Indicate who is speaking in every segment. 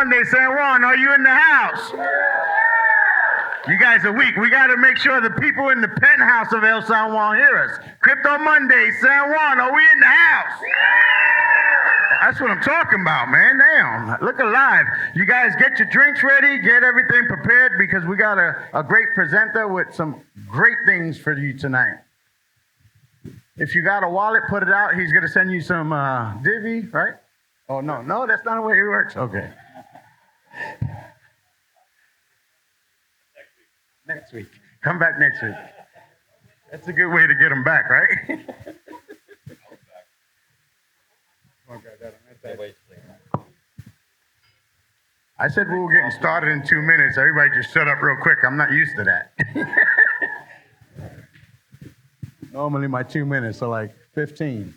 Speaker 1: Monday, San Juan. Are you in the house? You guys are weak. We got to make sure the people in the penthouse of El San Juan hear us. Crypto Monday, San Juan. Are we in the house? That's what I'm talking about, man. Damn. Look alive. You guys get your drinks ready. Get everything prepared because we got a great presenter with some great things for you tonight. If you got a wallet, put it out. He's going to send you some divvy, right? Oh, no, that's not the way it works. Okay. Next week. Come back next week. That's a good way to get them back, right? I said we were getting started in 2 minutes. Everybody just shut up real quick. I'm not used to that. Normally my 2 minutes are like 15.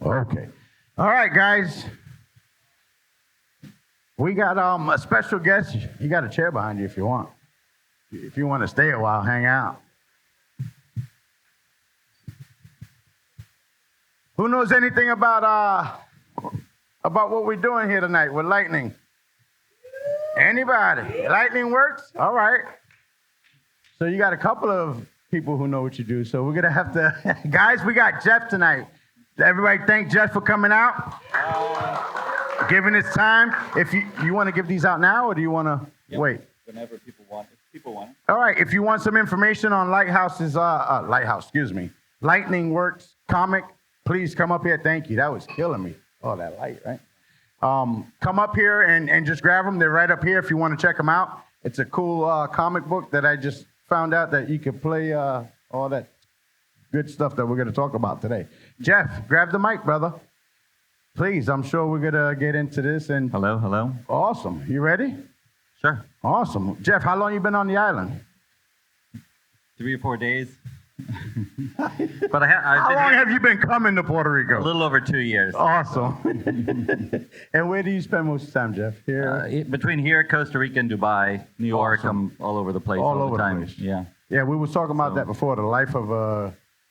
Speaker 1: Okay. All right, guys. We got a special guest. You got a chair behind you if you want. If you want to stay a while, hang out. Who knows anything about what we're doing here tonight with Lightning? Anybody? LightningWorks? All right. So you got a couple of people who know what you do. So we're going to have to... Guys, we got Jeff tonight. Everybody thank Jeff for coming out, giving his time. If you want to give these out now, or do you want to wait?
Speaker 2: Whenever people want it. If people want it.
Speaker 1: All right. If you want some information on LightningWorks comic, please come up here. Thank you. That was killing me. Oh, that light, right? Come up here and just grab them. They're right up here if you want to check them out. It's a cool comic book that I just found out that you could play all that good stuff that we're going to talk about today. Jeff, grab the mic, brother. Please, I'm sure we're going to get into this. And
Speaker 2: Hello.
Speaker 1: Awesome. You ready?
Speaker 2: Sure.
Speaker 1: Awesome. Jeff, how long you been on the island?
Speaker 2: 3 or 4 days.
Speaker 1: But how long have you been coming to Puerto Rico?
Speaker 2: A little over 2 years.
Speaker 1: Awesome. And where do you spend most of the time, Jeff? Here?
Speaker 2: Between here, Costa Rica, and Dubai, New York,
Speaker 1: Awesome.
Speaker 2: I'm all over the place
Speaker 1: All
Speaker 2: all
Speaker 1: over
Speaker 2: the time.
Speaker 1: the place.
Speaker 2: Yeah.
Speaker 1: Yeah, we were talking about that before, the life of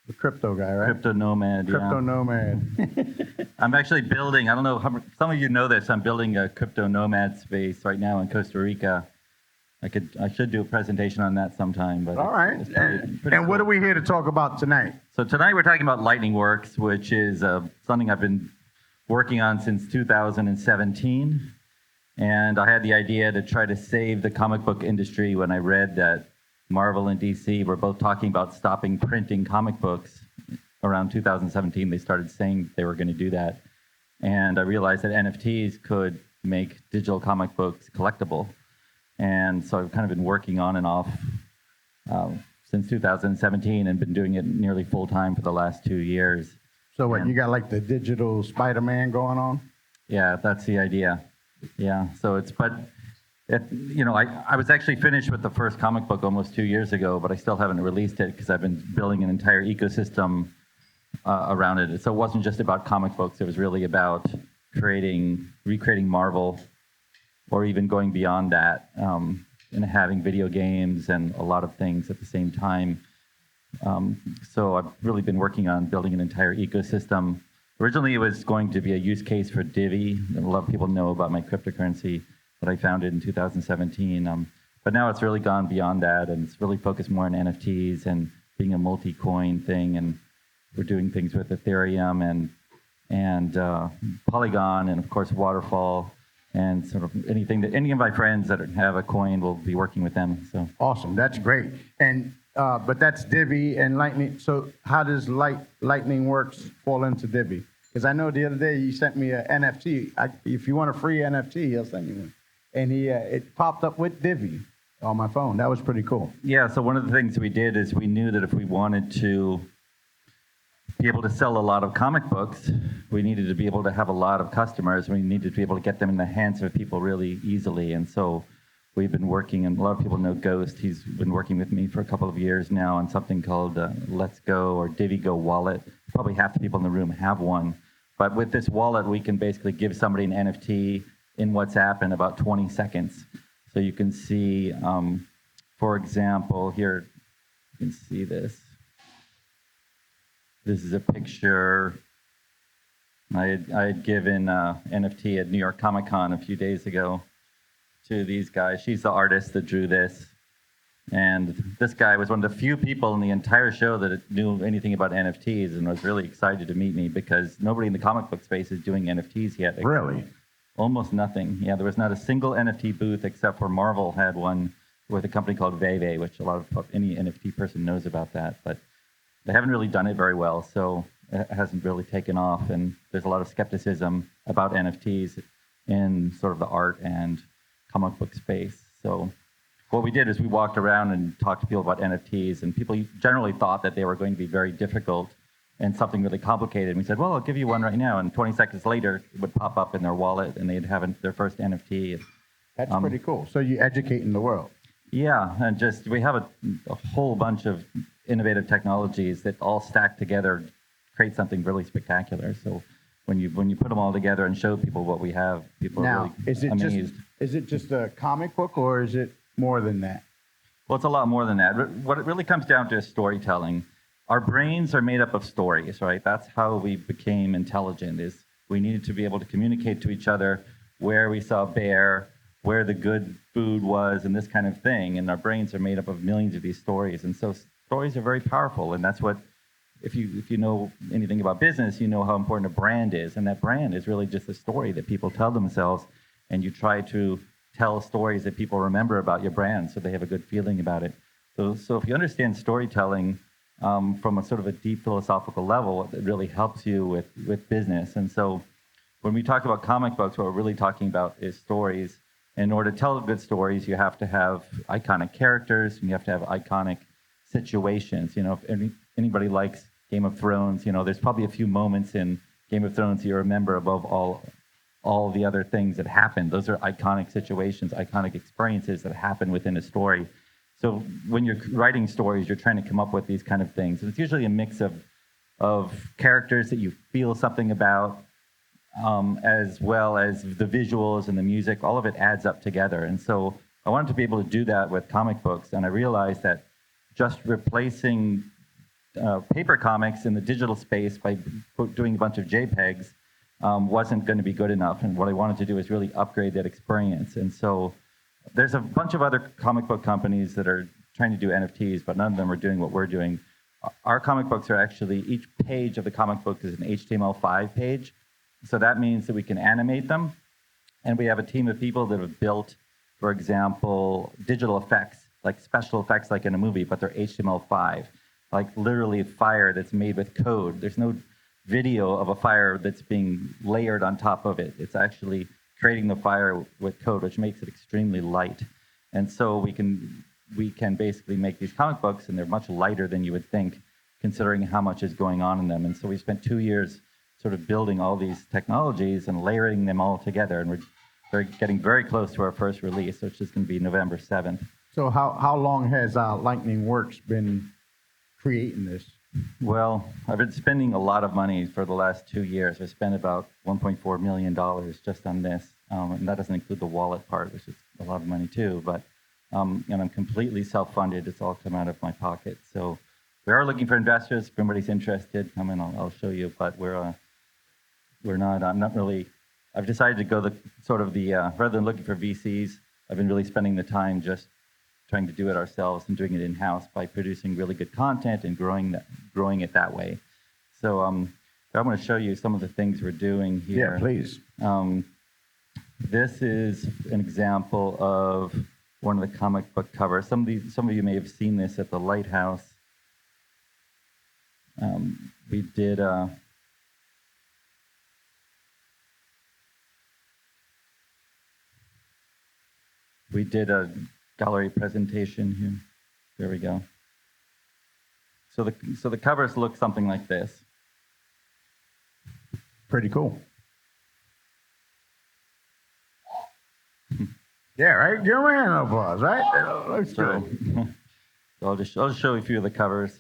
Speaker 1: the crypto guy, right?
Speaker 2: Crypto nomad,
Speaker 1: Crypto
Speaker 2: yeah.
Speaker 1: nomad.
Speaker 2: I'm actually building, I don't know, some of you know this, I'm building a crypto nomad space right now in Costa Rica. I should do a presentation on that sometime. But
Speaker 1: All right.
Speaker 2: it's pretty
Speaker 1: And what
Speaker 2: cool.
Speaker 1: are we here to talk about tonight?
Speaker 2: So tonight we're talking about LightningWorks, which is something I've been working on since 2017. And I had the idea to try to save the comic book industry when I read that Marvel and DC were both talking about stopping printing comic books. Around 2017, they started saying they were going to do that. And I realized that NFTs could make digital comic books collectible. And so I've kind of been working on and off since 2017 and been doing it nearly full time for the last 2 years.
Speaker 1: So what,
Speaker 2: And-
Speaker 1: you got like the digital Spider-Man going on?
Speaker 2: Yeah, that's the idea. Yeah, so I was actually finished with the first comic book almost 2 years ago, but I still haven't released it because I've been building an entire ecosystem around it. So it wasn't just about comic books, it was really about recreating Marvel, or even going beyond that, and having video games and a lot of things at the same time. So I've really been working on building an entire ecosystem. Originally, it was going to be a use case for Divi. A lot of people know about my cryptocurrency that I founded in 2017. But now it's really gone beyond that, and it's really focused more on NFTs and being a multi-coin thing. And we're doing things with Ethereum and Polygon, and of course Waterfall, and sort of any of my friends that have a coin, will be working with them. So
Speaker 1: Awesome. That's great. And but that's Divi and Lightning. So how does LightningWorks fall into Divi? Because I know the other day you sent me an NFT. If you want a free NFT, I'll send you one. And it popped up with Divi on my phone. That was pretty cool.
Speaker 2: yeah, so one of the things we did is we knew that if we wanted to be able to sell a lot of comic books, we needed to be able to have a lot of customers. We needed to be able to get them in the hands of people really easily. And so we've been working, and a lot of people know Ghost. He's been working with me for a couple of years now on something called Let's Go or DiviGo Wallet. Probably half the people in the room have one. But with this wallet, we can basically give somebody an NFT in WhatsApp in about 20 seconds. So you can see, for example, here, you can see this. This is a picture. I had given NFT at New York Comic Con a few days ago to these guys. She's the artist that drew this. And this guy was one of the few people in the entire show that knew anything about NFTs and was really excited to meet me because nobody in the comic book space is doing NFTs yet.
Speaker 1: Really?
Speaker 2: Almost nothing. Yeah, there was not a single NFT booth except for Marvel had one with a company called Veve, which a lot of any NFT person knows about that. But they haven't really done it very well, so it hasn't really taken off. And there's a lot of skepticism about NFTs in sort of the art and comic book space. So what we did is we walked around and talked to people about NFTs, and people generally thought that they were going to be very difficult and something really complicated. And we said, well, I'll give you one right now. And 20 seconds later, it would pop up in their wallet, and they'd have their first NFT.
Speaker 1: That's pretty cool. So you're educating the world.
Speaker 2: Yeah, and just we have a whole bunch of innovative technologies that all stack together, create something really spectacular. So when you put them all together and show people what we have, people are really amazed.
Speaker 1: Is it just a comic book, or is it more than that?
Speaker 2: Well, it's a lot more than that. What it really comes down to is storytelling. Our brains are made up of stories, right? That's how we became intelligent, is we needed to be able to communicate to each other where we saw a bear, where the good food was, and this kind of thing. And our brains are made up of millions of these stories. And so stories are very powerful. And that's what, if you know anything about business, you know how important a brand is. And that brand is really just a story that people tell themselves. And you try to tell stories that people remember about your brand so they have a good feeling about it. So if you understand storytelling from a sort of a deep philosophical level, it really helps you with business. And so when we talk about comic books, what we're really talking about is stories. In order to tell good stories, you have to have iconic characters, and you have to have iconic situations. You know, if anybody likes Game of Thrones, you know, there's probably a few moments in Game of Thrones you remember above all the other things that happen. Those are iconic situations, iconic experiences that happen within a story. So when you're writing stories, you're trying to come up with these kind of things. And it's usually a mix of characters that you feel something about, as well as the visuals and the music. All of it adds up together. And so I wanted to be able to do that with comic books. And I realized that just replacing paper comics in the digital space by doing a bunch of JPEGs wasn't going to be good enough. And what I wanted to do is really upgrade that experience. And so there's a bunch of other comic book companies that are trying to do NFTs, but none of them are doing what we're doing. Our comic books are actually, each page of the comic book is an HTML5 page. So that means that we can animate them. And we have a team of people that have built, for example, digital effects, like special effects like in a movie, but they're HTML5, like literally fire that's made with code. There's no video of a fire that's being layered on top of it. It's actually creating the fire with code, which makes it extremely light. And so we can basically make these comic books, and they're much lighter than you would think, considering how much is going on in them. And so we spent 2 years sort of building all these technologies and layering them all together, and we're getting very close to our first release, which is going to be November 7th.
Speaker 1: So how long has LightningWorks been creating this?
Speaker 2: Well, I've been spending a lot of money for the last 2 years. I spent about $1.4 million just on this, and that doesn't include the wallet part, which is a lot of money too. But and I'm completely self-funded. It's all come out of my pocket. So we are looking for investors. If anybody's interested, come in. I'll show you. But we're not. I'm not really. I've decided to go rather than looking for VCs. I've been really spending the time just trying to do it ourselves and doing it in-house by producing really good content and growing it that way. So I'm going to show you some of the things we're doing here.
Speaker 1: Yeah, please.
Speaker 2: This is an example of one of the comic book covers. Some of you may have seen this at the Lighthouse. We did a gallery presentation here. There we go. So the covers look something like this.
Speaker 1: Pretty cool. Yeah, right? Give him a hand of applause, right? That looks
Speaker 2: So,
Speaker 1: good.
Speaker 2: so I'll just show you a few of the covers.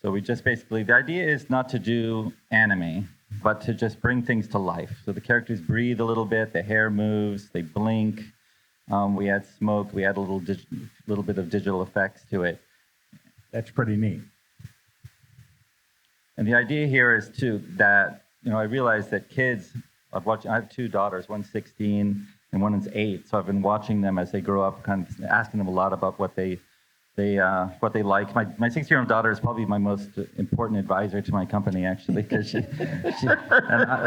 Speaker 2: So we just basically, the idea is not to do anime, but to just bring things to life. So the characters breathe a little bit, the hair moves, they blink. We add smoke, we add a little bit of digital effects to it.
Speaker 1: That's pretty neat.
Speaker 2: And the idea here is too that, I realize that kids, I have two daughters, one's 16 and one's 8. So I've been watching them as they grow up, kind of asking them a lot about what they like. My 16-year-old daughter is probably my most important advisor to my company, actually, because she and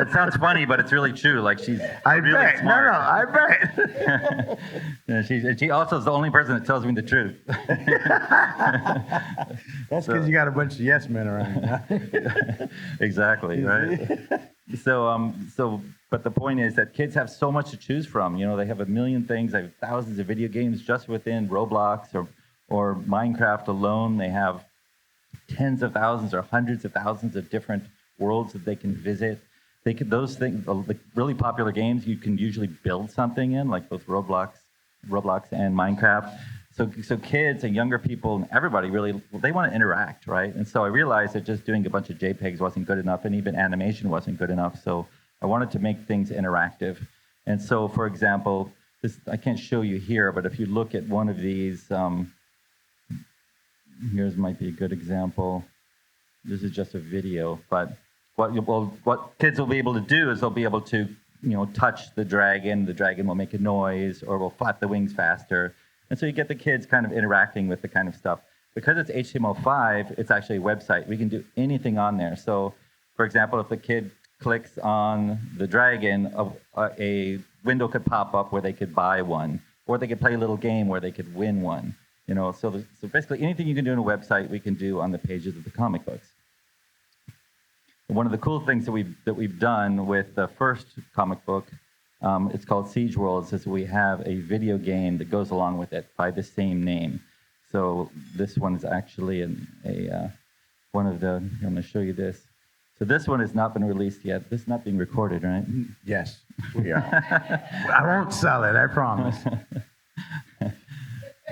Speaker 2: it sounds funny, but it's really true. Like she's really
Speaker 1: bet.
Speaker 2: smart.
Speaker 1: No, I bet.
Speaker 2: And she also is the only person that tells me the truth.
Speaker 1: That's because you got a bunch of yes men around you.
Speaker 2: Exactly, right? But the point is that kids have so much to choose from. They have a million things. They have thousands of video games just within Roblox or Minecraft alone. They have tens of thousands or hundreds of thousands of different worlds that they can visit. Those things, the really popular games, you can usually build something in, like both Roblox and Minecraft. So kids and younger people and everybody really, they want to interact, right? And so I realized that just doing a bunch of JPEGs wasn't good enough, and even animation wasn't good enough. So I wanted to make things interactive. And so, for example, I can't show you here, but if you look at one of these, here's might be a good example. This is just a video, but what kids will be able to do is they'll be able to, touch the dragon. The dragon will make a noise, or will flap the wings faster. And so you get the kids kind of interacting with the kind of stuff. Because it's HTML5, it's actually a website. We can do anything on there. So, for example, if the kid clicks on the dragon, a window could pop up where they could buy one, or they could play a little game where they could win one. So basically anything you can do on a website, we can do on the pages of the comic books. One of the cool things that we've done with the first comic book, it's called Siege Worlds, is we have a video game that goes along with it by the same name. So this one is actually one of the. I'm going to show you this. So this one has not been released yet. This is not being recorded, right?
Speaker 1: Yes, we are. I won't sell it, I promise.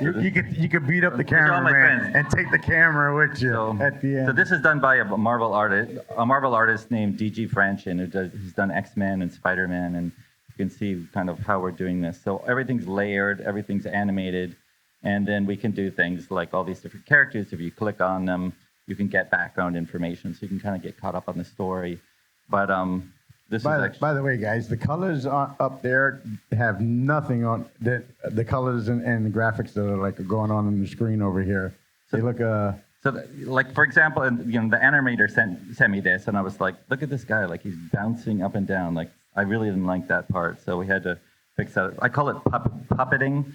Speaker 1: You could beat up the cameraman and take the camera with you at the end.
Speaker 2: So this is done by a Marvel artist named D.G. Franchin, who's done X-Men and Spider-Man, and you can see kind of how we're doing this. So everything's layered, everything's animated, and then we can do things like all these different characters. If you click on them, you can get background information, so you can kind of get caught up on the story. But by the way, guys, the colors up there have nothing on the colors and the graphics that are like going on the screen over here. They look like, for example, the animator sent me this, and I was like, look at this guy, like he's bouncing up and down. Like I really didn't like that part, so we had to fix that. I call it puppeting.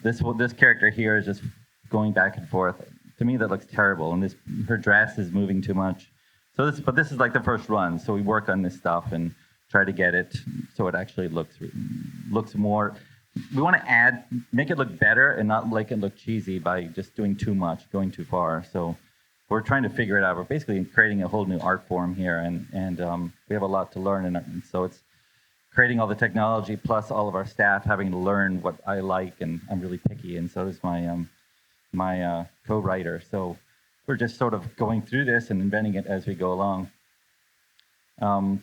Speaker 2: This character here is just going back and forth. To me, that looks terrible, and her dress is moving too much. But this is like the first run, so we work on this stuff and try to get it so it actually looks more. We want to make it look better and not make it look cheesy by just doing too much, going too far. So we're trying to figure it out. We're basically creating a whole new art form here, and we have a lot to learn. And so it's creating all the technology plus all of our staff having to learn what I like, and I'm really picky, and so is my co-writer. So we're just sort of going through this and inventing it as we go along. I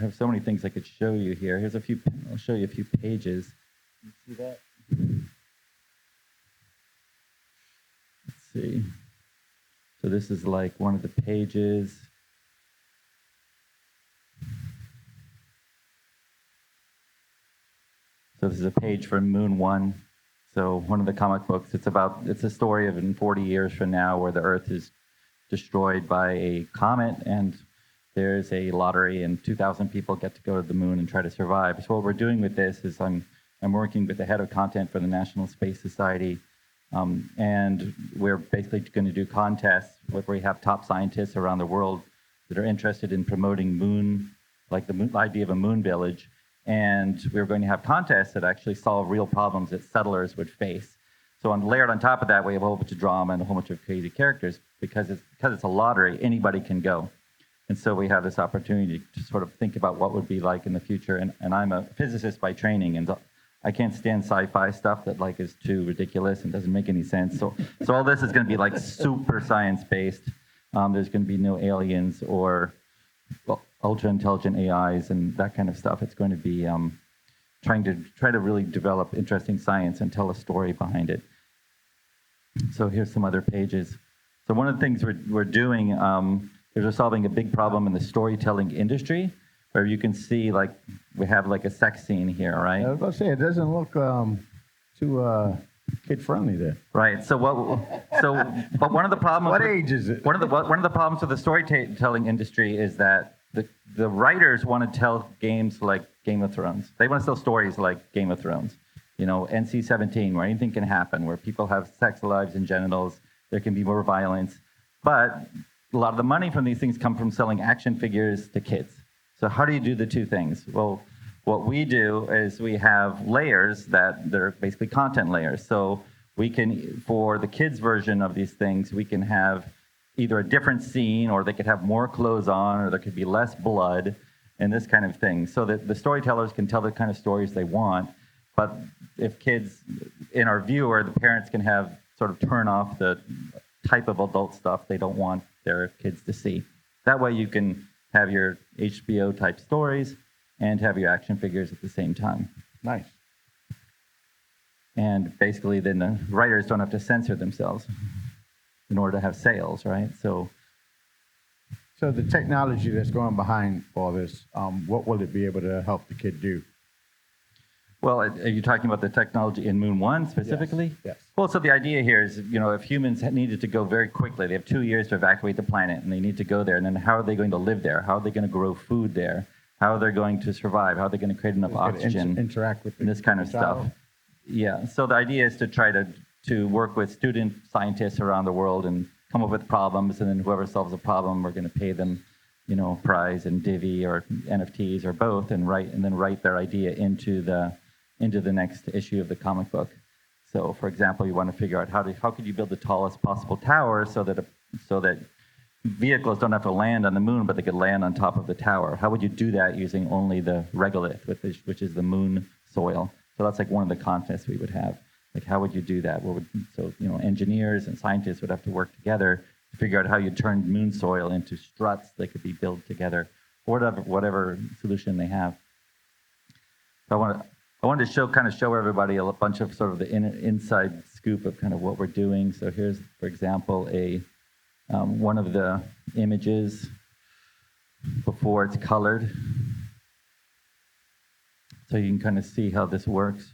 Speaker 2: have so many things I could show you here. I'll show you a few pages. You see that? Let's see. So this is like one of the pages. So this is a page from Moon 1. So one of the comic books, it's a story of in 40 years from now where the Earth is destroyed by a comet, and there's a lottery, and 2,000 people get to go to the moon and try to survive. So what we're doing with this is I'm working with the head of content for the National Space Society, and we're basically going to do contests where we have top scientists around the world that are interested in promoting moon, like the idea of a moon village. And we're going to have contests that actually solve real problems that settlers would face. So layered on top of that, we have a whole bunch of drama and a whole bunch of crazy characters because it's a lottery. Anybody can go. And so we have this opportunity to sort of think about what would be like in the future. And I'm a physicist by training, and I can't stand sci-fi stuff that like is too ridiculous and doesn't make any sense. So all this is going to be like super science-based. There's going to be no aliens or ultra-intelligent AIs and that kind of stuff. It's going to be try to really develop interesting science and tell a story behind it. So here's some other pages. So one of the things we're doing is we're solving a big problem in the storytelling industry, where you can see like we have like a sex scene here, right?
Speaker 3: I was about to say, it doesn't look too kid-friendly there.
Speaker 2: Right. But one of the problems.
Speaker 3: What age is it?
Speaker 2: One of the problems with the storytelling industry is that the writers want to tell games like Game of Thrones. They want to tell stories like Game of Thrones. You know, NC-17, where anything can happen, where people have sex lives and genitals. There can be more violence, but a lot of the money from these things come from selling action figures to kids. So how do you do the two things? Well, what we do is we have layers they're basically content layers. So we can, for the kids' version of these things, we can have either a different scene, or they could have more clothes on, or there could be less blood, and this kind of thing. So that the storytellers can tell the kind of stories they want. But if kids, in our view, or the parents can have sort of turn off the type of adult stuff they don't want their kids to see. That way you can have your HBO type stories and have your action figures at the same time.
Speaker 3: Nice.
Speaker 2: And basically then the writers don't have to censor themselves in order to have sales, right? So
Speaker 3: the technology that's going behind all this, what will it be able to help the kid do?
Speaker 2: Well, are you talking about the technology in Moon 1 specifically?
Speaker 3: Yes.
Speaker 2: Well, so the idea here is, you know, if humans needed to go very quickly, they have 2 years to evacuate the planet, and they need to go there, and then how are they going to live there? How are they going to grow food there? How are they going to survive? How are they going to create enough oxygen?
Speaker 3: Interact with
Speaker 2: and this kind of stuff. Yeah, so the idea is to try to work with student scientists around the world and come up with problems, and then whoever solves a problem, we're going to pay them, you know, prize and divvy or NFTs or both, and then write their idea into the next issue of the comic book. So, for example, you want to figure out how could you build the tallest possible tower so that vehicles don't have to land on the moon, but they could land on top of the tower. How would you do that using only the regolith, which is the moon soil? So that's like one of the contests we would have. Like, how would you do that? Engineers and scientists would have to work together to figure out how you turn moon soil into struts that could be built together, or whatever solution they have. So I wanted to show everybody a bunch of sort of the inside scoop of kind of what we're doing. So here's, for example, one of the images before it's colored. So you can kind of see how this works.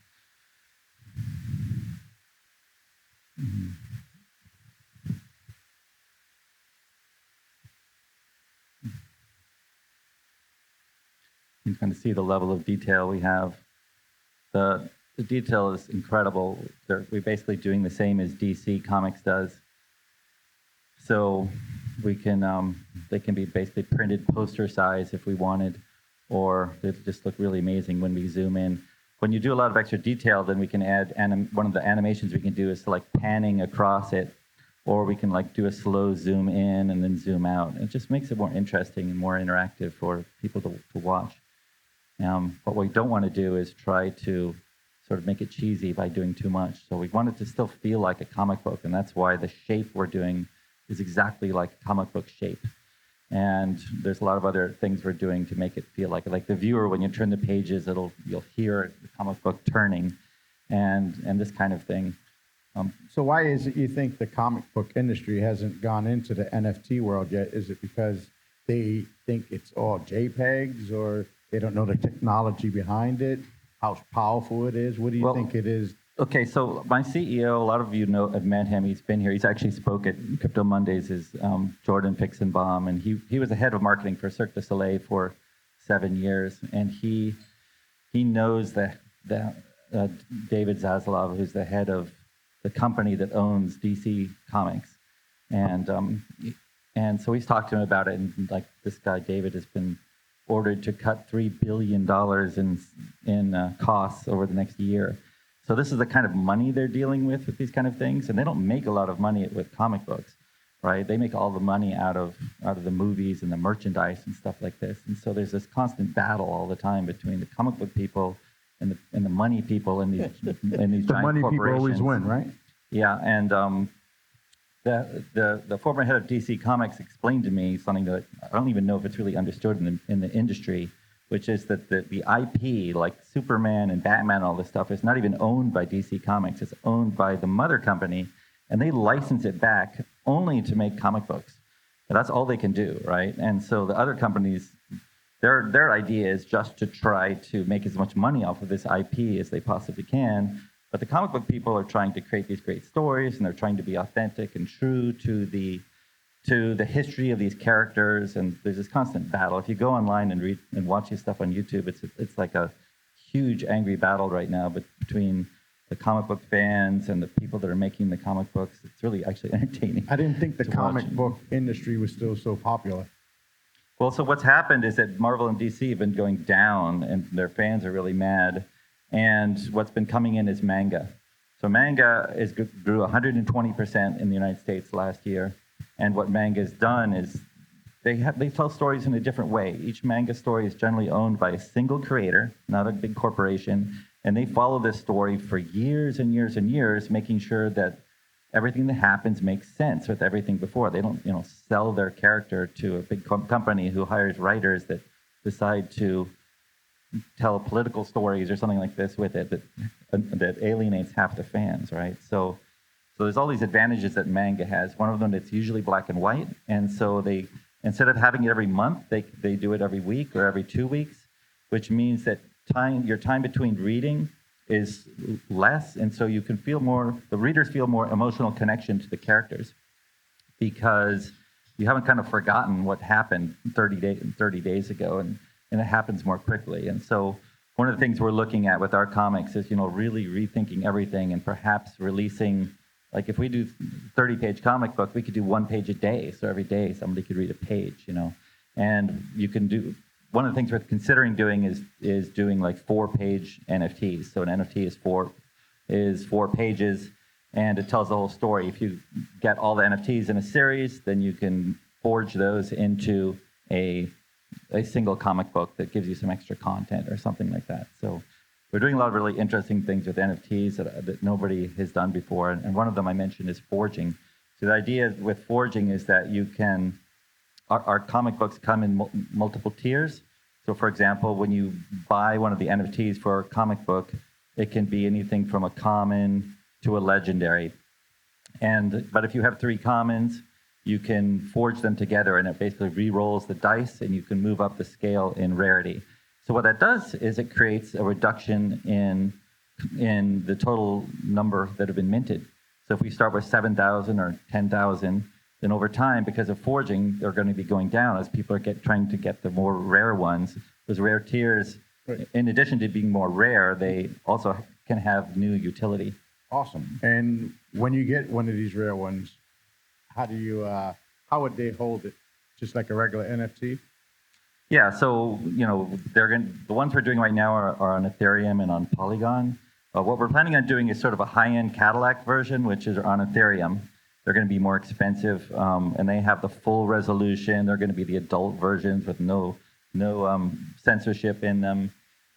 Speaker 2: You can kind of see the level of detail we have. The detail is incredible. We're basically doing the same as DC Comics does. So they can be basically printed poster size if we wanted, or they just look really amazing when we zoom in. When you do a lot of extra detail, then we can add, one of the animations we can do is like panning across it, or we can like do a slow zoom in and then zoom out. It just makes it more interesting and more interactive for people to watch. What we don't want to do is try to sort of make it cheesy by doing too much. So we want it to still feel like a comic book, and that's why the shape we're doing is exactly like a comic book shape. And there's a lot of other things we're doing to make it feel like the viewer, when you turn the pages, you'll hear the comic book turning, and this kind of thing.
Speaker 3: So why is it you think the comic book industry hasn't gone into the NFT world yet? Is it because they think it's all JPEGs, or they don't know the technology behind it, how powerful it is? What do you think it is?
Speaker 2: Okay, so my CEO, a lot of you have met him. He's been here. He's actually spoke at Crypto Mondays, is Jordan Fixenbaum, and he was the head of marketing for Cirque du Soleil for 7 years, and he knows that David Zaslav, who's the head of the company that owns DC Comics, and so he's talked to him about it, and like this guy David has been ordered to cut $3 billion in costs over the next year. So this is the kind of money they're dealing with these kind of things, and they don't make a lot of money with comic books, right? They make all the money out of the movies and the merchandise and stuff like this. And so there's this constant battle all the time between the comic book people and the money people and these
Speaker 3: The
Speaker 2: giant
Speaker 3: money people always
Speaker 2: corporations.
Speaker 3: win, right?
Speaker 2: Yeah, and the former head of DC Comics explained to me something that I don't even know if it's really understood in the industry, which is that the IP, like Superman and Batman and all this stuff, is not even owned by DC Comics. It's owned by the mother company, and they license it back only to make comic books. And that's all they can do, right? And so the other companies, their idea is just to try to make as much money off of this IP as they possibly can. But the comic book people are trying to create these great stories, and they're trying to be authentic and true to the history of these characters. And there's this constant battle. If you go online and read and watch this stuff on YouTube, it's like a huge angry battle right now between the comic book fans and the people that are making the comic books. It's really actually entertaining.
Speaker 3: I didn't think the
Speaker 2: to
Speaker 3: comic
Speaker 2: watch.
Speaker 3: book industry was still so popular.
Speaker 2: Well, so what's happened is that Marvel and DC have been going down, and their fans are really mad. And what's been coming in is manga. So manga grew 120% in the United States last year. And what manga has done is they tell stories in a different way. Each manga story is generally owned by a single creator, not a big corporation. And they follow this story for years and years and years, making sure that everything that happens makes sense with everything before. They don't, sell their character to a big company who hires writers that decide to tell political stories or something like this with it that alienates half the fans, right? So there's all these advantages that manga has. One of them, it's usually black and white, and so they, instead of having it every month, they do it every week or every 2 weeks, which means that your time between reading is less, and so you can feel more, the readers feel more emotional connection to the characters because you haven't kind of forgotten what happened 30 days ago, and it happens more quickly. And so one of the things we're looking at with our comics is, really rethinking everything and perhaps releasing, like if we do 30-page comic book, we could do 1 page a day. So every day somebody could read a page, And you can do, one of the things we're considering doing is doing like 4-page NFTs. So an NFT is 4 pages, and it tells the whole story. If you get all the NFTs in a series, then you can forge those into a single comic book that gives you some extra content or something like that. So we're doing a lot of really interesting things with NFTs that nobody has done before. And one of them I mentioned is forging. So the idea with forging is that you can, our comic books come in multiple tiers. So for example, when you buy one of the NFTs for a comic book, it can be anything from a common to a legendary. But if you have 3 commons, you can forge them together, and it basically re-rolls the dice, and you can move up the scale in rarity. So what that does is it creates a reduction in the total number that have been minted. So if we start with 7,000 or 10,000, then over time, because of forging, they're going to be going down as people are trying to get the more rare ones. Those rare tiers,
Speaker 3: right,
Speaker 2: in addition to being more rare, they also can have new utility.
Speaker 3: Awesome. And when you get one of these rare ones, how would they hold it? Just like a regular NFT?
Speaker 2: Yeah, so the ones we're doing right now are on Ethereum and on Polygon. What we're planning on doing is sort of a high-end Cadillac version, which is on Ethereum. They're going to be more expensive, and they have the full resolution. They're going to be the adult versions with no censorship in them,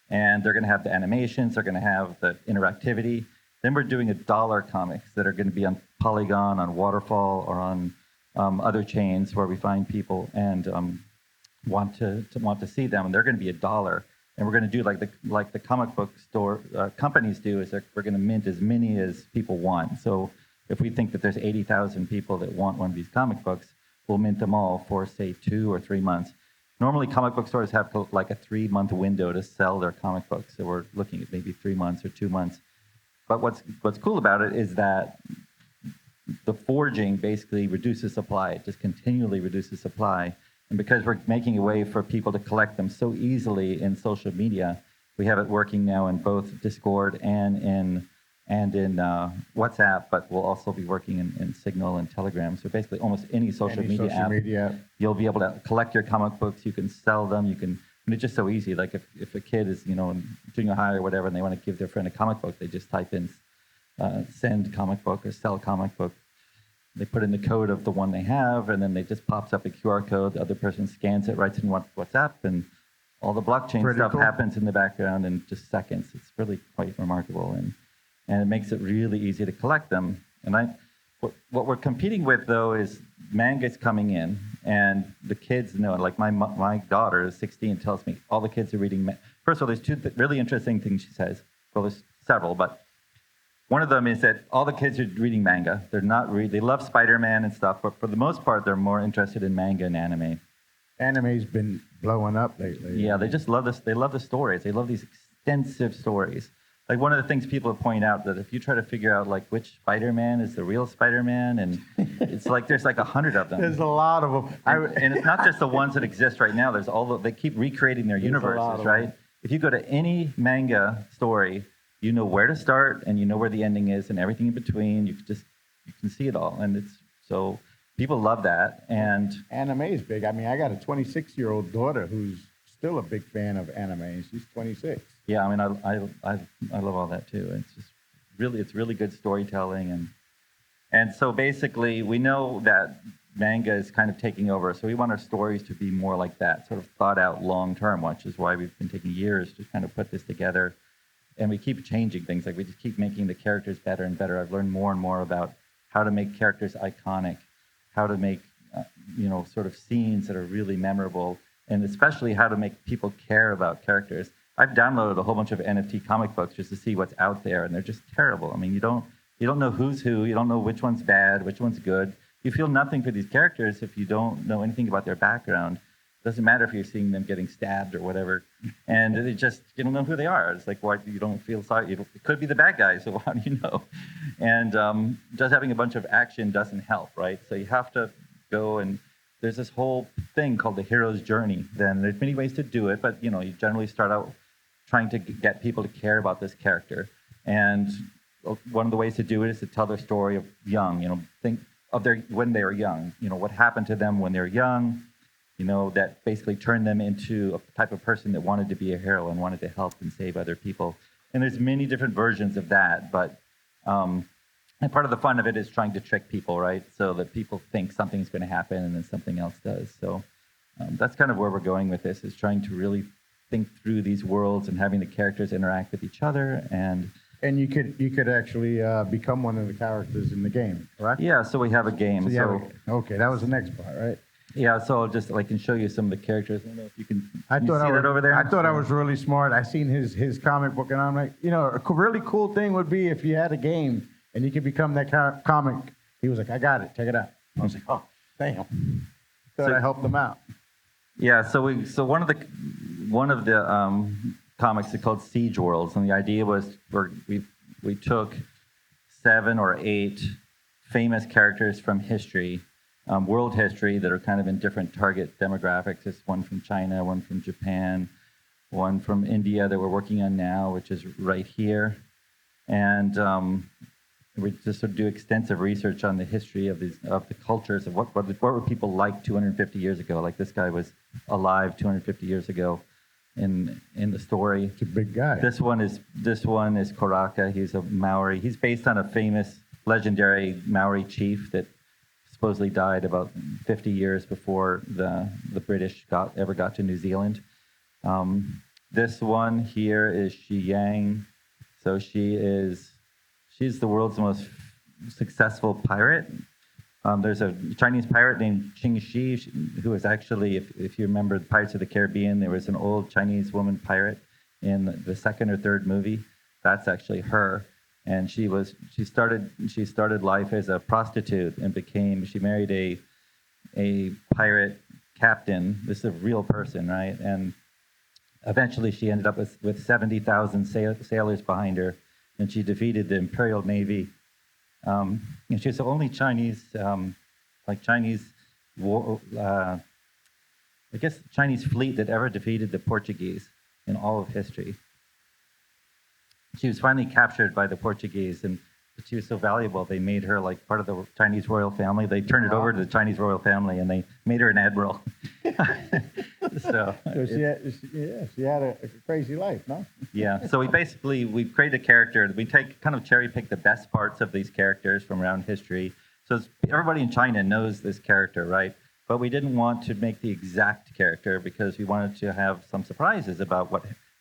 Speaker 2: and they're going to have the animations. They're going to have the interactivity. Then we're doing $1 comics that are going to be on Polygon, on Waterfall, or on other chains where we find people and want to see them, and they're going to be $1. And we're going to do like the comic book store companies do, is we're going to mint as many as people want. So if we think that there's 80,000 people that want one of these comic books, we'll mint them all for say 2 or 3 months. Normally, comic book stores have like a 3-month window to sell their comic books, so we're looking at maybe 3 months or 2 months. But what's cool about it is that the forging basically reduces supply. It just continually reduces supply. And because we're making a way for people to collect them so easily in social media, we have it working now in both Discord and in WhatsApp, but we'll also be working in Signal and Telegram. So basically almost any social media app, you'll be able to collect your comic books. You can sell them. You can And it's just so easy. Like if a kid is, in junior high or whatever, and they want to give their friend a comic book, they just type in send comic book or sell comic book. They put in the code of the one they have, and then it just pops up a QR code. The other person scans it, writes in WhatsApp, and all the blockchain
Speaker 3: Pretty
Speaker 2: stuff
Speaker 3: cool.
Speaker 2: happens in the background in just seconds. It's really quite remarkable, and it makes it really easy to collect them. And what we're competing with, though, is manga's coming in, and the kids know. Like my daughter is 16, tells me all the kids are reading. First of all, there's two really interesting things she says. Well, there's several, but one of them is that all the kids are reading manga. They're not they love Spider-Man and stuff, but for the most part, they're more interested in manga and anime.
Speaker 3: Anime's been blowing up lately.
Speaker 2: Yeah, they just love this. They love the stories. They love these extensive stories. Like one of the things people have pointed out that if you try to figure out like which Spider-Man is the real Spider-Man, and it's like there's like 100 of them.
Speaker 3: There's a lot of them.
Speaker 2: And it's not just the ones that exist right now. There's they keep recreating their
Speaker 3: There's a lot
Speaker 2: universes,
Speaker 3: of
Speaker 2: right?
Speaker 3: them.
Speaker 2: If you go to any manga story, you know where to start and you know where the ending is and everything in between. You can see it all, and so people love that. And
Speaker 3: Anime is big. I mean, I got a 26-year-old daughter who's still a big fan of anime. She's 26.
Speaker 2: yeah, I mean, I love all that too. It's really good storytelling, and so basically we know that manga is kind of taking over. So we want our stories to be more like that, sort of thought out long term, which is why we've been taking years to kind of put this together. And we keep changing things. Like we just keep making the characters better and better. I've learned more and more about how to make characters iconic, how to make sort of scenes that are really memorable, and especially how to make people care about characters. I've downloaded a whole bunch of NFT comic books just to see what's out there, and they're just terrible. I mean, you don't know who's who. You don't know which one's bad, which one's good. You feel nothing for these characters if you don't know anything about their background. It doesn't matter if you're seeing them getting stabbed or whatever, and you don't know who they are. It's like, why you don't feel sorry? It could be the bad guy, so how do you know? And just having a bunch of action doesn't help, right? So you have to go, and there's this whole thing called the hero's journey. Then there's many ways to do it, but you generally start out trying to get people to care about this character. And one of the ways to do it is to tell their story of young. Think of when they were young. What happened to them when they were young. That basically turned them into a type of person that wanted to be a hero and wanted to help and save other people. And there's many different versions of that, but and part of the fun of it is trying to trick people, right? So that people think something's going to happen and then something else does. So that's kind of where we're going with this, is trying to really think through these worlds and having the characters interact with each other. And
Speaker 3: you could actually become one of the characters in the game, correct?
Speaker 2: yeah, so we have a game.
Speaker 3: Okay, that was the next part, right?
Speaker 2: Yeah, so I can show you some of the characters. I don't know if you can see that over there.
Speaker 3: I thought I was really smart. I seen his comic book, and I'm like, a really cool thing would be if you had a game and you could become that comic. He was like, I got it. Check it out. I was like, oh, damn. Thought I helped him out.
Speaker 2: Yeah, so one of the comics is called Siege Worlds, and the idea was we took 7 or 8 famous characters from history. World history that are kind of in different target demographics. There's one from China, one from Japan, one from India that we're working on now, which is right here. And we just sort of do extensive research on the history of the cultures of what were people like 250 years ago. Like this guy was alive 250 years ago in the story.
Speaker 3: It's a big guy.
Speaker 2: This one is Koraka. He's a Maori. He's based on a famous legendary Maori chief that supposedly died about 50 years before the British ever got to New Zealand. This one here is Shi Yang. So she's the world's most successful pirate. There's a Chinese pirate named Qing Shi, who is actually, if you remember Pirates of the Caribbean, there was an old Chinese woman pirate in the second or third movie. That's actually her. And she started life as a prostitute and she married a pirate captain. This is a real person, right? And eventually she ended up with 70,000 sailors behind her, and she defeated the Imperial Navy. And she's the only Chinese Chinese fleet that ever defeated the Portuguese in all of history. She was finally captured by the Portuguese, and she was so valuable, they made her like part of the Chinese royal family. They turned it over to the Chinese royal family, and they made her an admiral. So
Speaker 3: she had a crazy life, no?
Speaker 2: yeah. So we created a character. We kind of cherry pick the best parts of these characters from around history. So everybody in China knows this character, right? But we didn't want to make the exact character because we wanted to have some surprises about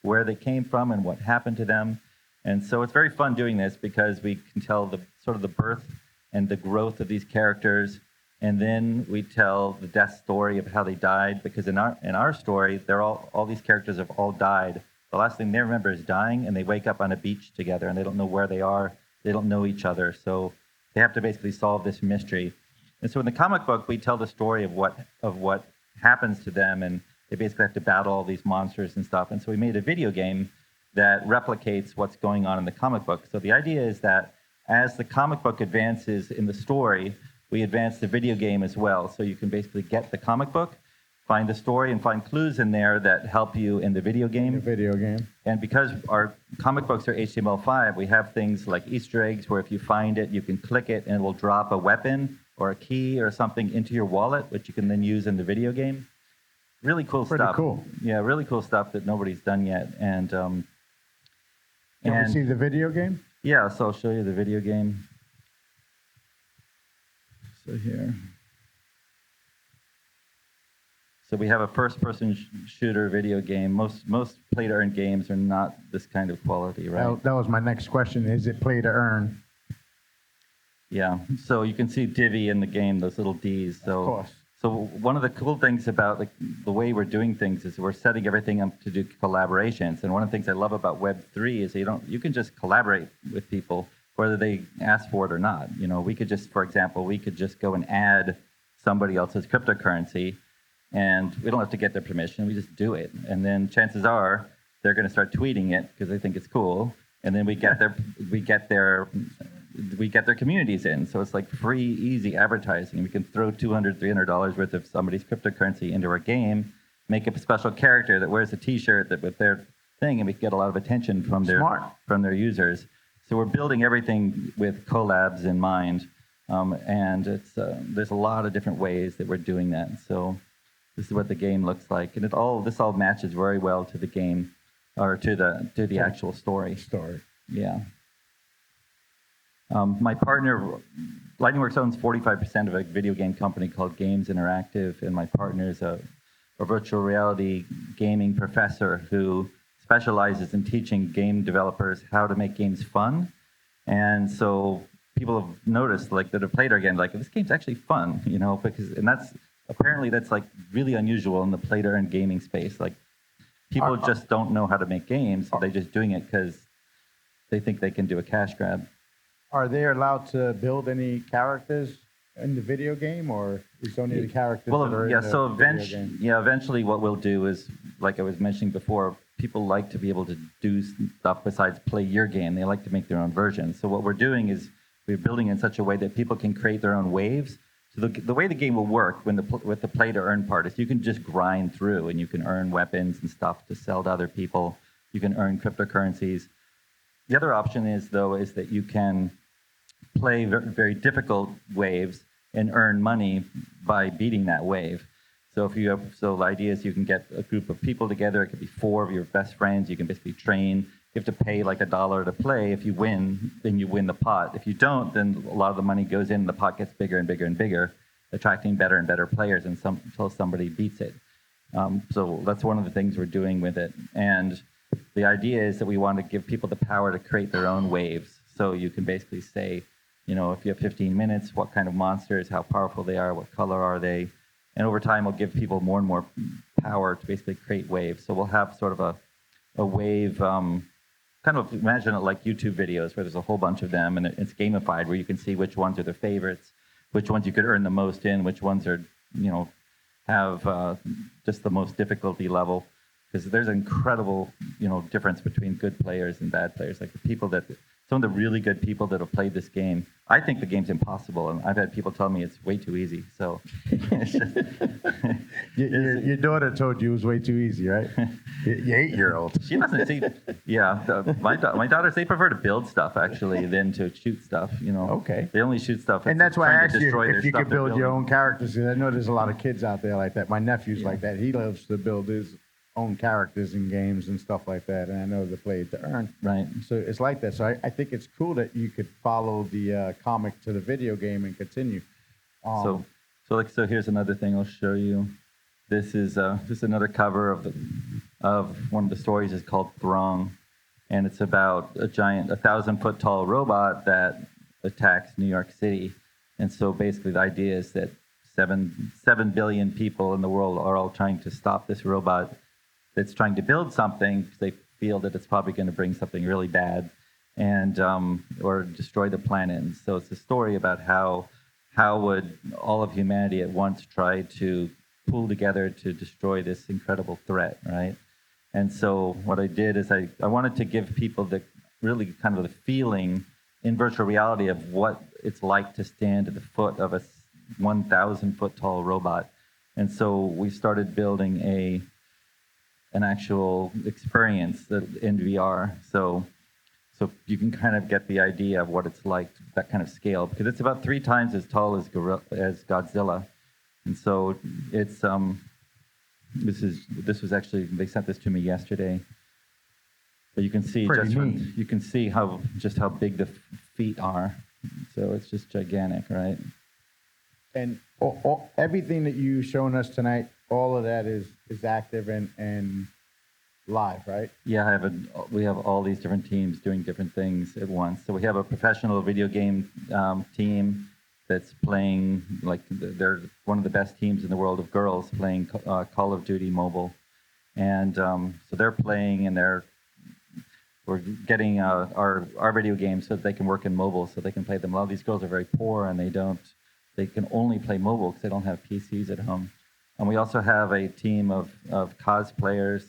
Speaker 2: where they came from and what happened to them. And so it's very fun doing this because we can tell the sort of the birth and the growth of these characters, and then we tell the death story of how they died. Because in our story, all these characters have all died. The last thing they remember is dying, and they wake up on a beach together, and they don't know where they are. They don't know each other, so they have to basically solve this mystery. And so in the comic book, we tell the story of what happens to them, and they basically have to battle all these monsters and stuff. And so we made a video game that replicates what's going on in the comic book. So the idea is that as the comic book advances in the story, we advance the video game as well. So you can basically get the comic book, find the story, and find clues in there that help you in the video game. And because our comic books are HTML5, we have things like Easter eggs where if you find it, you can click it and it will drop a weapon or a key or something into your wallet, which you can then use in the video game. Really cool stuff.
Speaker 3: Pretty cool.
Speaker 2: Yeah, really cool stuff that nobody's done yet. And
Speaker 3: can we see the video game?
Speaker 2: Yeah, so I'll show you the video game. So here. So we have a first-person shooter video game. Most play-to-earn games are not this kind of quality, right?
Speaker 3: That was my next question. Is it play-to-earn?
Speaker 2: Yeah, so you can see Divi in the game, those little Ds. So,
Speaker 3: of course.
Speaker 2: So one of the cool things about the way we're doing things is we're setting everything up to do collaborations. And one of the things I love about Web3 is you can just collaborate with people, whether they ask for it or not. You know, we could just, for example, go and add somebody else's cryptocurrency, and we don't have to get their permission. We just do it. And then chances are they're going to start tweeting it because they think it's cool. And then we get their communities in. So it's like free, easy advertising. We can throw $200, $300 worth of somebody's cryptocurrency into our game, make a special character that wears a T-shirt with their thing, and we get a lot of attention from their users. So we're building everything with collabs in mind, and there's a lot of different ways that we're doing that. So this is what the game looks like, and this all matches very well to the game, or to the actual story. Yeah. My partner, LightningWorks owns 45% of a video game company called Games Interactive, and my partner is a virtual reality gaming professor who specializes in teaching game developers how to make games fun. And so people have noticed, that have played our game, this game's actually fun, that's really unusual in the play-to-earn gaming space. People just don't know how to make games, so they're just doing it because they think they can do a cash grab.
Speaker 3: Are they allowed to build any characters in the video game, or is only the characters that are in the video game?
Speaker 2: Yeah, eventually what we'll do is, like I was mentioning before, people like to be able to do stuff besides play your game. They like to make their own version. So what we're doing is we're building in such a way that people can create their own waves. So the way the game will work with the play-to-earn part is you can just grind through, and you can earn weapons and stuff to sell to other people. You can earn cryptocurrencies. The other option is that you can play very, very difficult waves and earn money by beating that wave. So the idea is you can get a group of people together. It could be 4 of your best friends. You can basically train. You have to pay $1 to play. If you win, then you win the pot. If you don't, then a lot of the money goes in, and the pot gets bigger and bigger and bigger, attracting better and better players until somebody beats it. So that's one of the things we're doing with it. And the idea is that we want to give people the power to create their own waves. So you can basically say, if you have 15 minutes, what kind of monsters, how powerful they are, what color are they. And over time, we'll give people more and more power to basically create waves. So we'll have sort of a wave, kind of imagine it like YouTube videos where there's a whole bunch of them, and it's gamified where you can see which ones are their favorites, which ones you could earn the most in, which ones are, have just the most difficulty level. Because there's an incredible, difference between good players and bad players. Like the people that some of the really good people that have played this game. I think the game's impossible, and I've had people tell me it's way too easy. So it's just,
Speaker 3: Your daughter told you it was way too easy, right? Your 8-year-old.
Speaker 2: she doesn't see. Yeah, my daughters, they prefer to build stuff actually than to shoot stuff. You know.
Speaker 3: Okay.
Speaker 2: They only shoot stuff.
Speaker 3: And that's why I
Speaker 2: trying to
Speaker 3: asked you
Speaker 2: destroy their
Speaker 3: if you
Speaker 2: stuff
Speaker 3: could
Speaker 2: they're
Speaker 3: build your
Speaker 2: building.
Speaker 3: own characters. 'Cause I know there's a lot of kids out there like that. My nephew's like that. He loves to build his own characters in games and stuff like that. And I know they play it to earn.
Speaker 2: Right.
Speaker 3: So it's like that. So I think it's cool that you could follow the comic to the video game and continue.
Speaker 2: So here's another thing I'll show you. This is just another cover of one of the stories. Is called Throng, and it's about a giant, 1,000-foot tall robot that attacks New York City. And so basically, the idea is that 7 billion people in the world are all trying to stop this robot that's trying to build something because they feel that it's probably going to bring something really bad and or destroy the planet. And so it's a story about how would all of humanity at once try to pull together to destroy this incredible threat, right? And so what I did is I wanted to give people the really kind of the feeling in virtual reality of what it's like to stand at the foot of a 1,000-foot tall robot. And so we started building an actual experience in VR. So you can kind of get the idea of what it's like, that kind of scale, because it's about 3 times as tall as Godzilla. And so it's this was actually, they sent this to me yesterday. But you can see you can see how big the feet are. So it's just gigantic, right?
Speaker 3: And everything that you've shown us tonight, all of that is active and live, right?
Speaker 2: Yeah, we have all these different teams doing different things at once. So we have a professional video game team that's playing, like they're one of the best teams in the world of girls playing Call of Duty Mobile. And so they're playing, and we're getting our video games so that they can work in mobile, so they can play them. A lot of these girls are very poor, and they can only play mobile because they don't have PCs at home. And we also have a team of cosplayers,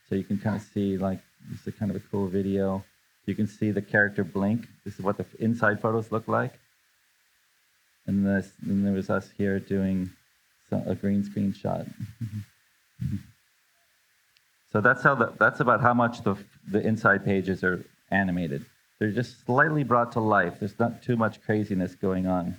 Speaker 2: so you can kind of see, like, this is kind of a cool video. You can see the character blink. This is what the inside photos look like. And there was us here doing a green screen shot. So that's about how much the inside pages are animated. They're just slightly brought to life. There's not too much craziness going on.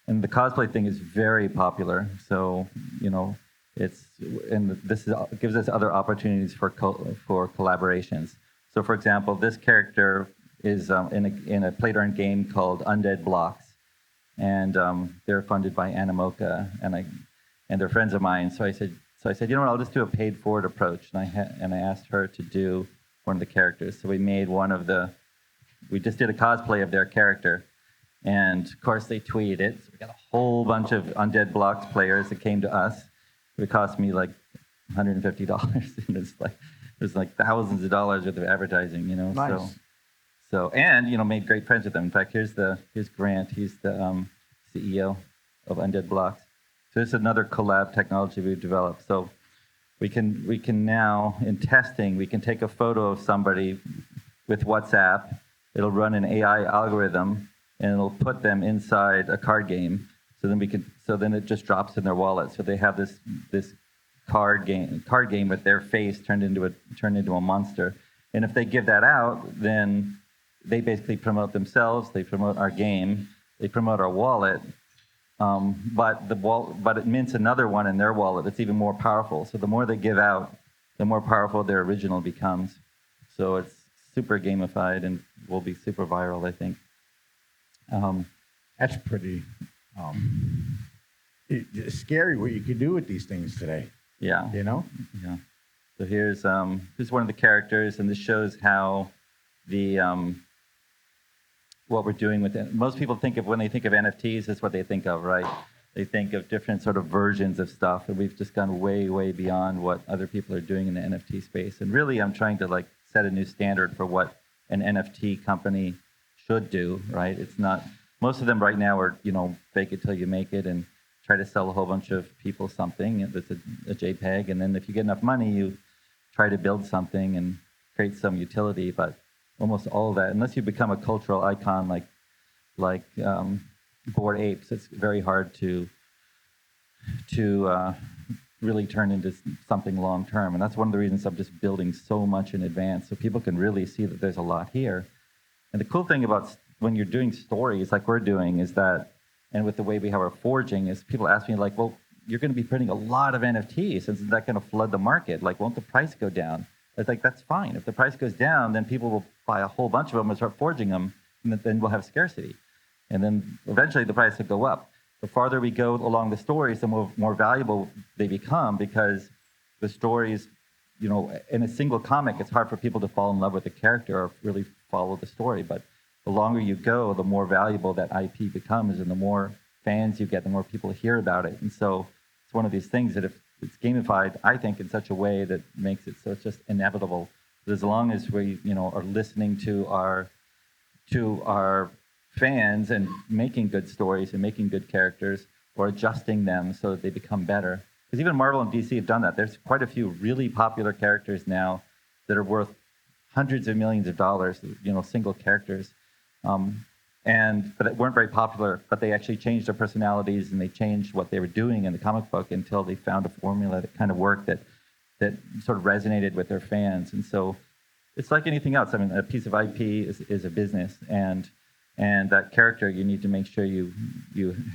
Speaker 2: And the cosplay thing is very popular. So, you know, this gives us other opportunities for collaborations. So, for example, this character is in a play-to-earn game called Undead Blocks, and they're funded by Animoca, and they're friends of mine. So I said, you know what? I'll just do a paid-forward approach, and I asked her to do one of the characters. So we made we just did a cosplay of their character, and of course they tweeted it. So we got a whole bunch of Undead Blocks players that came to us. It cost me like $150, and it's like thousands of dollars worth of advertising, you know.
Speaker 3: Nice.
Speaker 2: So and, you know, made great friends with them. In fact, here's Grant. He's the CEO of Undead Blocks. So this is another collab technology we've developed. So we can now, in testing, we can take a photo of somebody with WhatsApp. It'll run an AI algorithm, and it'll put them inside a card game. So then it just drops in their wallet. So they have this card game with their face turned into a monster. And if they give that out, then they basically promote themselves. They promote our game. They promote our wallet. But it mints another one in their wallet that's even more powerful. So the more they give out, the more powerful their original becomes. So it's super gamified and will be super viral, I think.
Speaker 3: That's pretty it's scary what you can do with these things today.
Speaker 2: Yeah.
Speaker 3: You know?
Speaker 2: Yeah. So here's one of the characters, and this shows how what we're doing with it. Most people when they think of NFTs, that's what they think of, right? They think of different sort of versions of stuff, and we've just gone way, way beyond what other people are doing in the NFT space. And really, I'm trying to set a new standard for what an NFT company should do, right? It's not, most of them right now are, you know, fake it till you make it and try to sell a whole bunch of people something that's a JPEG, and then if you get enough money, you try to build something and create some utility, but almost all of that, unless you become a cultural icon like Bored Apes, it's very hard to really turn into something long term. And that's one of the reasons I'm just building so much in advance, so people can really see that there's a lot here. And the cool thing about when you're doing stories like we're doing is that, and with the way we have our forging, is people ask me like, well, you're going to be printing a lot of NFTs, isn't that going to flood the market? Like, won't the price go down? It's like, that's fine. If the price goes down, then people will buy a whole bunch of them and start forging them, and then we'll have scarcity. And then eventually the price will go up. The farther we go along the stories, the more valuable they become, because the stories, you know, in a single comic, it's hard for people to fall in love with the character or really follow the story. But the longer you go, the more valuable that IP becomes, and the more fans you get, the more people hear about it. And so it's one of these things that if it's gamified, I think, in such a way that makes it so it's just inevitable. But as long as we, you know, are listening to our fans and making good stories and making good characters, or adjusting them so that they become better. Because even Marvel and DC have done that. There's quite a few really popular characters now that are worth hundreds of millions of dollars, you know, single characters. But it weren't very popular, but they actually changed their personalities and they changed what they were doing in the comic book until they found a formula that kind of worked, that sort of resonated with their fans. And so it's like anything else. I mean, a piece of IP is a business, and that character, you need to make sure you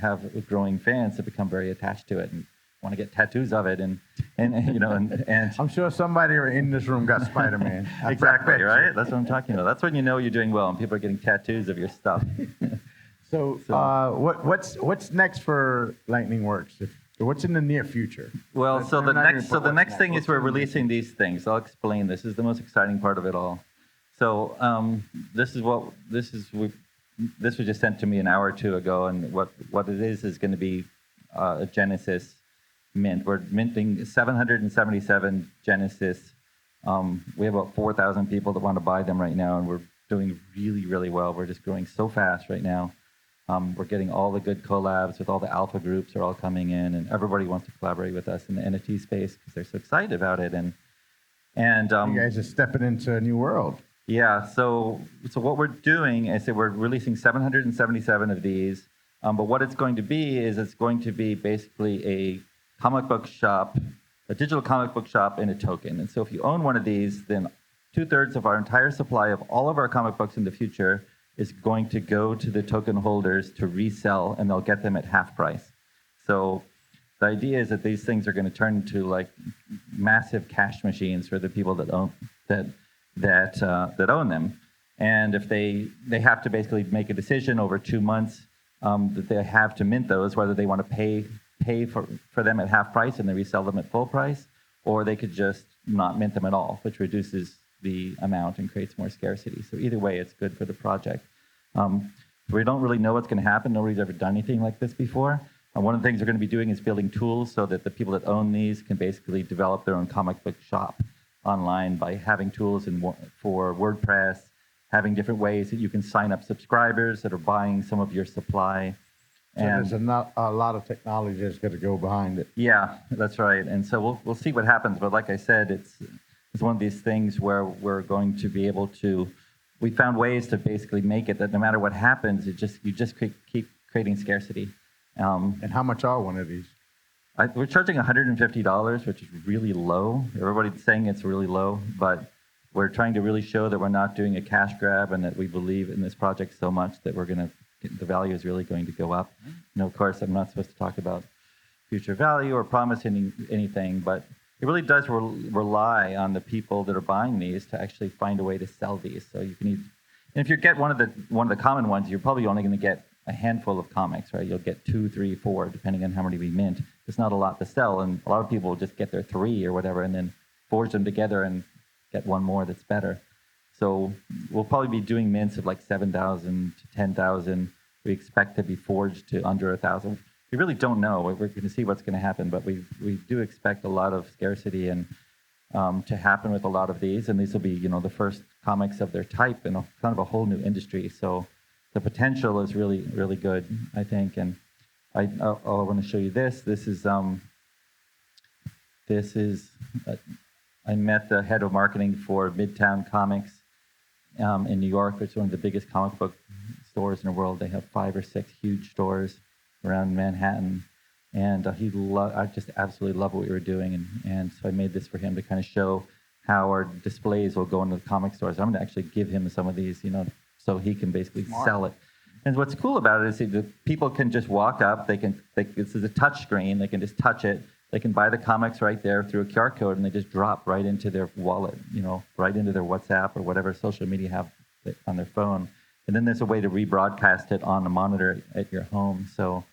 Speaker 2: have growing fans that become very attached to it and want to get tattoos of it, and you know, and
Speaker 3: I'm sure somebody in this room got Spider-Man.
Speaker 2: exactly, right? That's what I'm talking about. That's when you know you're doing well, and people are getting tattoos of your stuff.
Speaker 3: So what's next for LightningWorks? What's in the near future?
Speaker 2: Well, so the next thing is we're releasing these things. I'll explain. This is the most exciting part of it all. So this was just sent to me an hour or two ago, and what it is going to be a Genesis mint. We're minting 777 Genesis. We have about 4,000 people that want to buy them right now, and we're doing really, really well. We're just growing so fast right now. We're getting all the good collabs with all the alpha groups are all coming in, and everybody wants to collaborate with us in the NFT space because they're so excited about it. And
Speaker 3: you guys are stepping into a new world.
Speaker 2: Yeah, so what we're doing is that we're releasing 777 of these, but what it's going to be is it's going to be basically a comic book shop, a digital comic book shop in a token. And so if you own one of these, then 2/3 of our entire supply of all of our comic books in the future is going to go to the token holders to resell, and they'll get them at half price. So the idea is that these things are going to turn into like massive cash machines for the people that own them. And if they have to basically make a decision over 2 months that they have to mint those, whether they want to pay for them at half price and then resell them at full price, or they could just not mint them at all, which reduces the amount and creates more scarcity. So either way, it's good for the project. We don't really know what's going to happen. Nobody's ever done anything like this before. One of the things we're going to be doing is building tools so that the people that own these can basically develop their own comic book shop online by having tools for WordPress, having different ways that you can sign up subscribers that are buying some of your supply.
Speaker 3: So there's a lot of technology that's going to go behind it.
Speaker 2: Yeah, that's right. And so we'll see what happens. But like I said, it's one of these things where we're going to be able to. We found ways to basically make it that no matter what happens, you just keep creating scarcity.
Speaker 3: And how much are one of these?
Speaker 2: We're charging $150, which is really low. Everybody's saying it's really low, but we're trying to really show that we're not doing a cash grab and that we believe in this project so much that the value is really going to go up. Of course, I'm not supposed to talk about future value or promise anything, but it really does rely on the people that are buying these to actually find a way to sell these. So you can and if you get one of the common ones, you're probably only going to get a handful of comics, right? You'll get 2, 3, 4, depending on how many we mint. It's not a lot to sell, and a lot of people will just get their 3 or whatever and then forge them together and get one more that's better. So we'll probably be doing mints of like 7,000 to 10,000. We expect to be forged to under 1,000. We really don't know. We're going to see what's going to happen, but we do expect a lot of scarcity and to happen with a lot of these, and these will be the first comics of their type in kind of a whole new industry. So the potential is really, really good, I think. And I want to show you this. This is I met the head of marketing for Midtown Comics in New York, which is one of the biggest comic book stores in the world. They have 5 or 6 huge stores around Manhattan. And I just absolutely love what we were doing. And so I made this for him to kind of show how our displays will go into the comic stores. I'm going to actually give him some of these, so he can basically sell it. And what's cool about it is the people can just walk up. This is a touch screen. They can just touch it. They can buy the comics right there through a QR code, and they just drop right into their wallet, right into their WhatsApp or whatever social media have on their phone. And then there's a way to rebroadcast it on a monitor at your home, so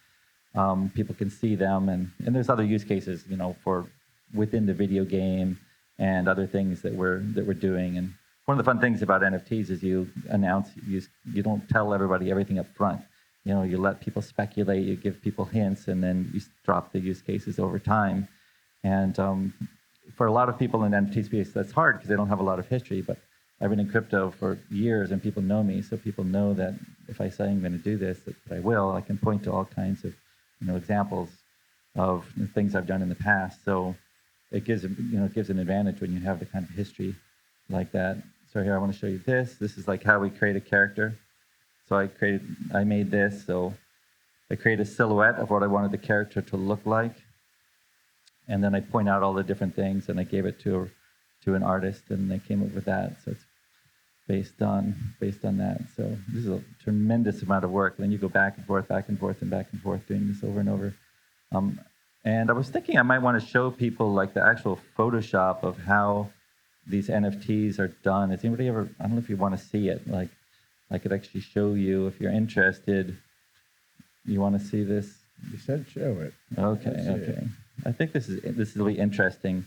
Speaker 2: people can see them. And there's other use cases, for within the video game and other things that we're doing. And one of the fun things about NFTs is you don't tell everybody everything up front. You let people speculate, you give people hints, and then you drop the use cases over time. And for a lot of people in the NFT space, that's hard because they don't have a lot of history. But I've been in crypto for years, and people know me, so people know that if I say I'm going to do this, that I will. I can point to all kinds of examples of things I've done in the past. So it gives an advantage when you have the kind of history like that. So here I want to show you this. This is like how we create a character. So I made this. So I created a silhouette of what I wanted the character to look like, and then I point out all the different things, and I gave it to an artist, and they came up with that. So it's based on that. So this is a tremendous amount of work. And then you go back and forth, doing this over and over. And I was thinking I might want to show people like the actual Photoshop of how these NFTs are done. Has anybody ever? I don't know if you want to see it. Like, I could actually show you if you're interested. You want to see this?
Speaker 3: You said show it.
Speaker 2: Okay. I think this is really interesting.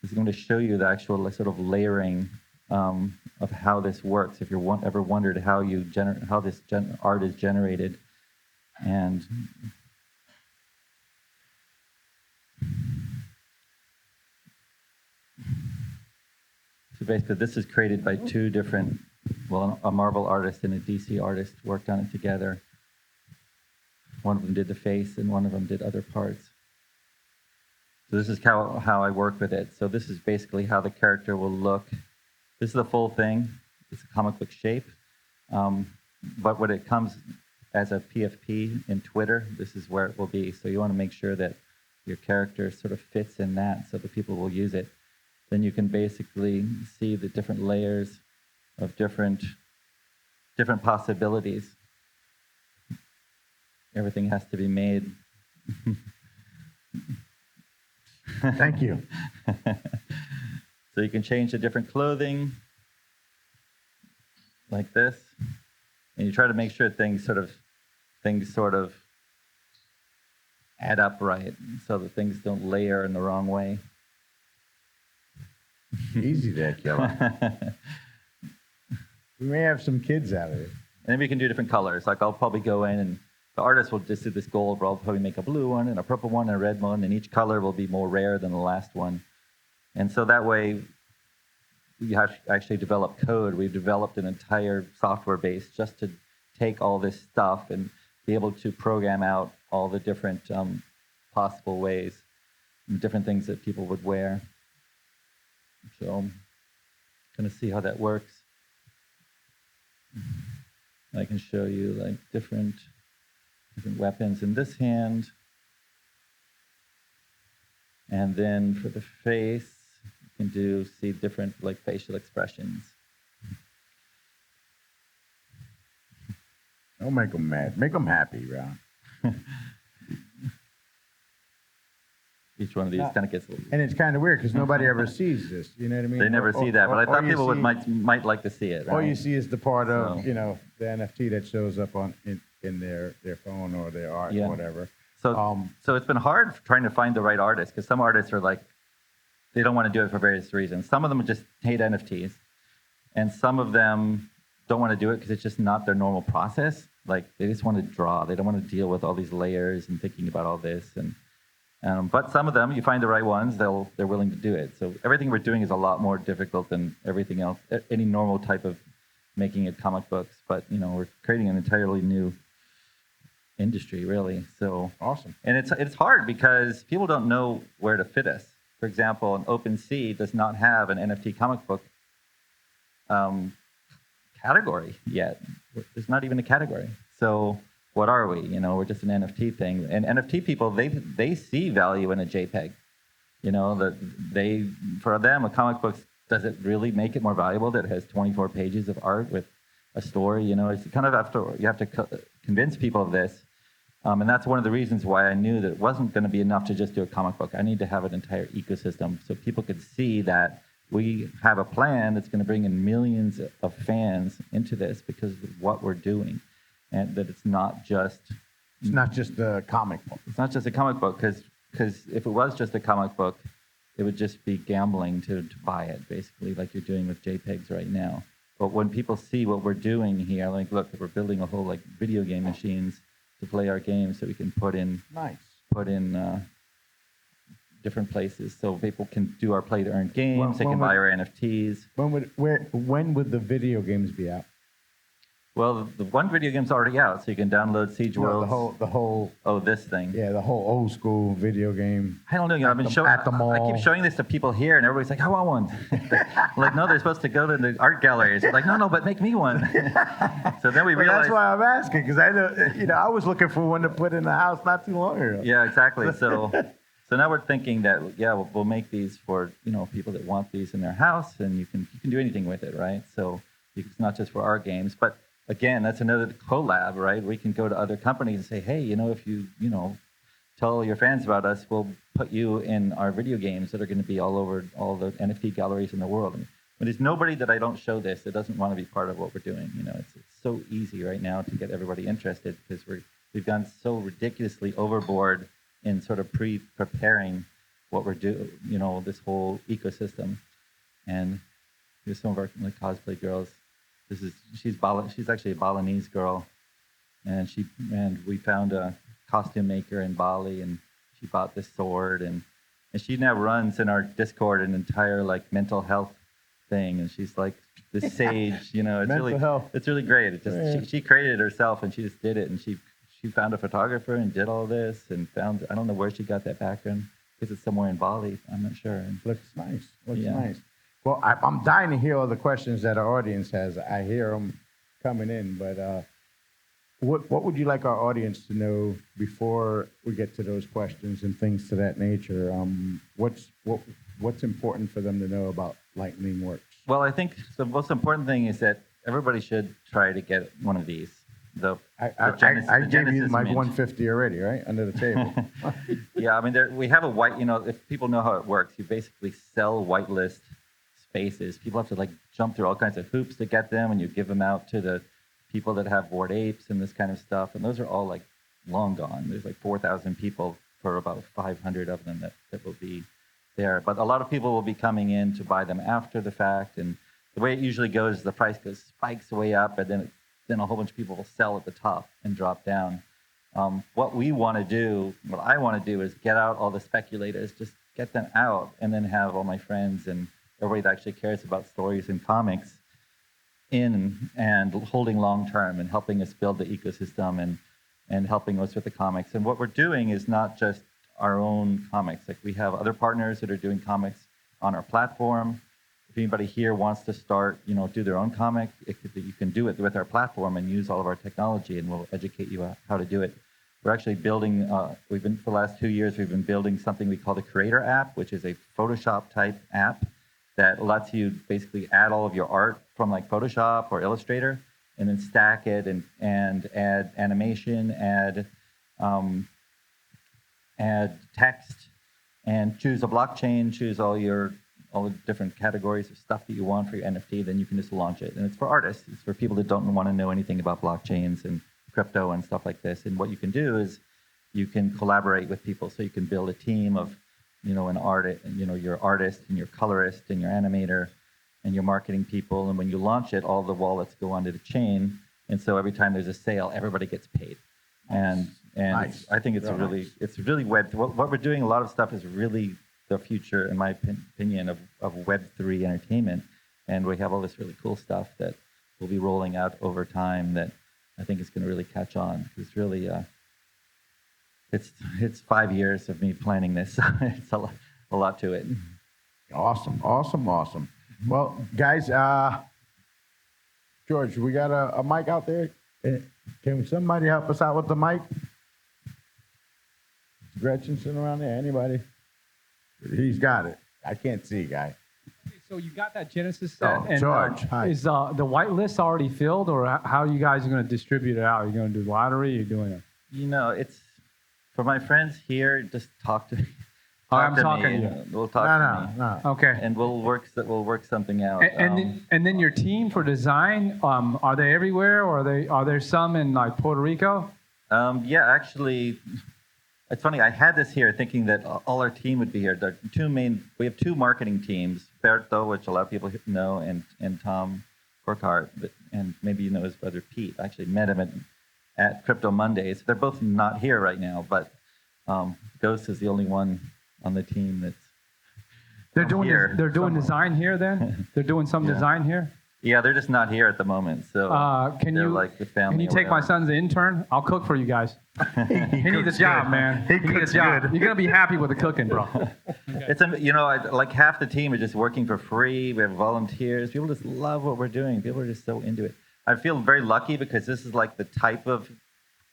Speaker 2: This is going to show you the actual sort of layering of how this works. If you ever wondered how this art is generated, and so basically, this is created by 2 different. A Marvel artist and a DC artist worked on it together. One of them did the face, and one of them did other parts. So this is how I work with it. So this is basically how the character will look. This is the full thing. It's a comic book shape. But when it comes as a PFP in Twitter, this is where it will be. So you want to make sure that your character sort of fits in that so that people will use it. Then you can basically see the different layers of different possibilities. Everything has to be made.
Speaker 3: Thank you.
Speaker 2: So you can change the different clothing like this, and you try to make sure things sort of add up right, so that things don't layer in the wrong way.
Speaker 3: Easy there, Killer. We may have some kids out of it.
Speaker 2: And then we can do different colors. Like I'll probably go in, and the artist will just do this gold, but I'll probably make a blue one and a purple one and a red one, and each color will be more rare than the last one. And so that way, you have to actually develop code. We've developed an entire software base just to take all this stuff and be able to program out all the different possible ways and different things that people would wear. So I'm going to see how that works. I can show you like different weapons in this hand. And then for the face, you can see different like facial expressions.
Speaker 3: Don't make them mad. Make them happy, Ron.
Speaker 2: Each one of these kind of gets.
Speaker 3: And it's kind of weird because nobody ever sees this. You know what I mean?
Speaker 2: They never see that, but I thought people might like to see it. Right?
Speaker 3: All you see is the part of the NFT that shows up in their phone or their art or whatever.
Speaker 2: So it's been hard trying to find the right artist because some artists are like, they don't want to do it for various reasons. Some of them just hate NFTs, and some of them don't want to do it because it's just not their normal process. Like they just want to draw. They don't want to deal with all these layers and thinking about all this. But some of them, you find the right ones, they're willing to do it. So everything we're doing is a lot more difficult than everything else, any normal type of making it comic books. But we're creating an entirely new industry, really. So
Speaker 3: awesome.
Speaker 2: And it's hard because people don't know where to fit us. for example, an OpenSea does not have an NFT comic book category yet. There's not even a category. So what are we? We're just an NFT thing. And NFT people, they see value in a JPEG. For them, a comic book, does it really make it more valuable that it has 24 pages of art with a story? It's kind of you have to convince people of this. And that's one of the reasons why I knew that it wasn't going to be enough to just do a comic book. I need to have an entire ecosystem so people could see that we have a plan that's going to bring in millions of fans into this because of what we're doing, and that it's not just
Speaker 3: a comic book.
Speaker 2: It's not just a comic book, because if it was just a comic book, it would just be gambling to buy it, basically, like you're doing with JPEGs right now. But when people see what we're doing here, like, look, we're building a whole video game machines to play our games, so we can put in different places, so people can do our play to earn games. They can buy our NFTs.
Speaker 3: When would the video games be out?
Speaker 2: Well, the one video game's already out, so you can download Siege Worlds.
Speaker 3: The whole.
Speaker 2: Oh, this thing.
Speaker 3: Yeah, the whole old school video game.
Speaker 2: I don't know. I've been showing
Speaker 3: at the mall.
Speaker 2: I keep showing this to people here, and everybody's like, "I want one." Like, no, they're supposed to go to the art galleries. Like, no, but make me one. So then we realized.
Speaker 3: That's why I'm asking, because I know, I was looking for one to put in the house not too long ago.
Speaker 2: Yeah, exactly. So now we're thinking that we'll make these for people that want these in their house, and you can do anything with it, right? So it's not just for our games, but again, that's another collab, right? We can go to other companies and say, hey, if you tell your fans about us, we'll put you in our video games that are going to be all over all the NFT galleries in the world. And there's nobody that I don't show this that doesn't want to be part of what we're doing. It's so easy right now to get everybody interested because we've gone so ridiculously overboard in sort of preparing what we're doing, this whole ecosystem. And here's some of our cosplay girls. She's actually a Balinese girl, and we found a costume maker in Bali, and she bought this sword, and she now runs in our Discord an entire mental health thing, and she's like this sage, it's really great. It just she created it herself, and she just did it, and she found a photographer and did all this, and found, I don't know where she got that background, because it's somewhere in Bali, I'm not sure. And
Speaker 3: looks nice. Well, I'm dying to hear all the questions that our audience has. I hear them coming in, but what would you like our audience to know before we get to those questions and things to that nature? What's important for them to know about LightningWorks?
Speaker 2: Well, I think the most important thing is that everybody should try to get one of these.
Speaker 3: I gave you my 150 already, right, under the table.
Speaker 2: Yeah, I mean, we have a white. If people know how it works, you basically sell whitelist spaces. People have to jump through all kinds of hoops to get them, and you give them out to the people that have Bored Apes and this kind of stuff, and those are all long gone. There's 4,000 people for about 500 of them that will be there, but a lot of people will be coming in to buy them after the fact, and the way it usually goes is the price spikes way up, and then a whole bunch of people will sell at the top and drop down. What I want to do is get out all the speculators, just get them out, and then have all my friends and everybody that actually cares about stories and comics in and holding long term and helping us build the ecosystem and helping us with the comics. And what we're doing is not just our own comics. We have other partners that are doing comics on our platform. If anybody here wants to start, do their own comic, you can do it with our platform and use all of our technology, and we'll educate you on how to do it. We're actually building, for the last 2 years, we've been building something we call the Creator app, which is a Photoshop type app that lets you basically add all of your art from Photoshop or Illustrator, and then stack it and add animation, add text, and choose a blockchain, choose all the different categories of stuff that you want for your NFT. Then you can just launch it, and it's for artists. It's for people that don't want to know anything about blockchains and crypto and stuff like this. And what you can do is you can collaborate with people, so you can build a team of an artist, your artist and your colorist and your animator and your marketing people. And when you launch it, all the wallets go onto the chain. And so every time there's a sale, everybody gets paid. And
Speaker 3: Nice.
Speaker 2: I think it's really web. What we're doing, a lot of stuff is really the future, in my opinion, of Web3 entertainment. And we have all this really cool stuff that we'll be rolling out over time that I think is going to really catch on. It's really, it's 5 years of me planning this. It's lot to it.
Speaker 3: Awesome. Well, guys, George, we got a mic out there. Can somebody help us out with the mic? Is Gretchen sitting around there? Anybody? He's got it. I can't see, guy.
Speaker 4: So you got that Genesis set,
Speaker 3: Oh,
Speaker 4: and
Speaker 3: George, hi.
Speaker 4: is the white list already filled, or how are you guys going to distribute it out? Are you going to do lottery? You're doing it?
Speaker 2: You know, it's for my friends here. Just talk to me.
Speaker 4: I'm
Speaker 2: to
Speaker 4: talking
Speaker 2: me.
Speaker 4: to you.
Speaker 2: We'll talk to me.
Speaker 3: No.
Speaker 4: Okay.
Speaker 2: And we'll work something out.
Speaker 4: And then your team for design, are they everywhere, or are there some in like Puerto Rico?
Speaker 2: Yeah, actually, it's funny. I had this here thinking that all our team would be here. We have two marketing teams, Berto, which a lot of people know, and Tom Burkhart, and maybe you know his brother Pete. I actually met him at Crypto Mondays. They're both not here right now, but Ghost is the only one on the team that's
Speaker 4: They're doing
Speaker 2: here.
Speaker 4: they're doing design here then? They're doing some
Speaker 2: Yeah.
Speaker 4: design here?
Speaker 2: Yeah, they're just not here at the moment. So
Speaker 4: Can
Speaker 2: they're
Speaker 4: you
Speaker 2: like the family.
Speaker 4: Can you
Speaker 2: or
Speaker 4: take my
Speaker 2: whatever.
Speaker 4: son's intern? I'll cook for you guys. He needs a job, man.
Speaker 1: He
Speaker 4: He needs
Speaker 1: cooks
Speaker 4: a job.
Speaker 1: good.
Speaker 4: You're gonna be happy with the cooking, bro.
Speaker 2: It's like half the team are just working for free. We have volunteers. People just love what we're doing. People are just so into it. I feel very lucky because this is like the type of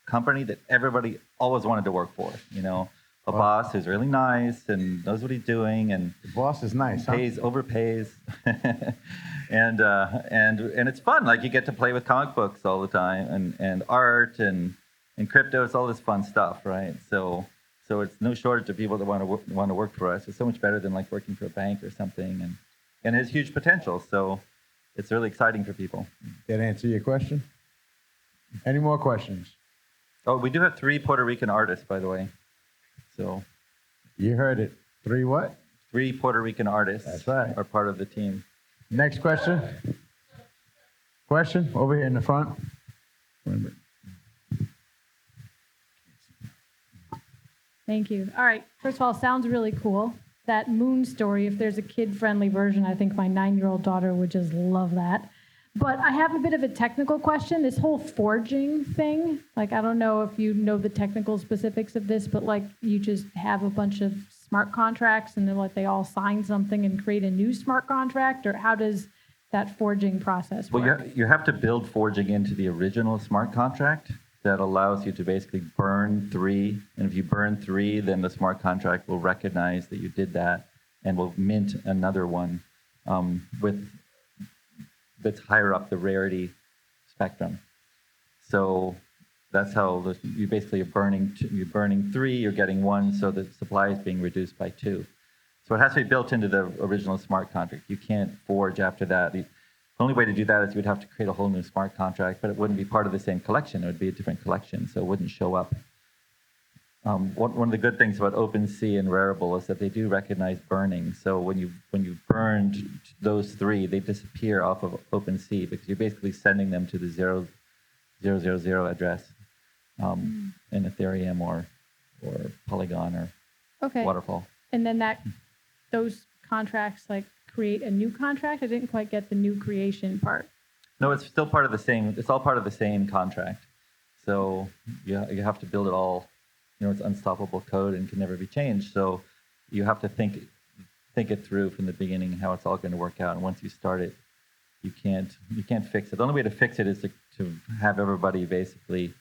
Speaker 2: company that everybody always wanted to work for. You know, a boss who's really nice and knows what he's doing and
Speaker 3: The boss is nice, huh?
Speaker 2: overpays, and it's fun. Like you get to play with comic books all the time and art and crypto. It's all this fun stuff, right? So it's no shortage of people that want to work for us. It's so much better than like working for a bank or something, and it has huge potential. So it's really exciting for people.
Speaker 3: That answer your question? Any more questions?
Speaker 2: Oh, we do have 3 Puerto Rican artists, by the way. So
Speaker 3: You heard it. 3 what?
Speaker 2: 3 Puerto Rican artists
Speaker 3: That's right.
Speaker 2: are part of the team.
Speaker 3: Next question. Question over here in the front.
Speaker 5: Thank you. All right. First of all, sounds really cool. That moon story, if there's a kid-friendly version, I think my 9-year-old daughter would just love that. But I have a bit of a technical question. This whole forging thing, like, I don't know if you know the technical specifics of this, but like you just have a bunch of smart contracts and then like they all sign something and create a new smart contract, or how does that forging process work?
Speaker 2: Well, you have to build forging into the original smart contract that allows you to basically burn 3. And if you burn 3, then the smart contract will recognize that you did that and will mint another one that's higher up the rarity spectrum. So that's how you basically are burning 3, you're getting 1, so the supply is being reduced by 2. So it has to be built into the original smart contract. You can't forge after that. The only way to do that is you'd have to create a whole new smart contract, but it wouldn't be part of the same collection. It would be a different collection, so it wouldn't show up. One of the good things about OpenSea and Rarible is that they do recognize burning. So when you burned those 3, they disappear off of OpenSea because you're basically sending them to the 000 address in Ethereum or Polygon or
Speaker 5: Okay.
Speaker 2: Waterfall.
Speaker 5: And then those contracts like create a new contract? I didn't quite get the new creation part.
Speaker 2: No, it's still part of the same. It's all part of the same contract. So you have to build it all. It's unstoppable code and can never be changed. So you have to think it through from the beginning how it's all going to work out. And once you start it, you can't fix it. The only way to fix it is to have everybody basically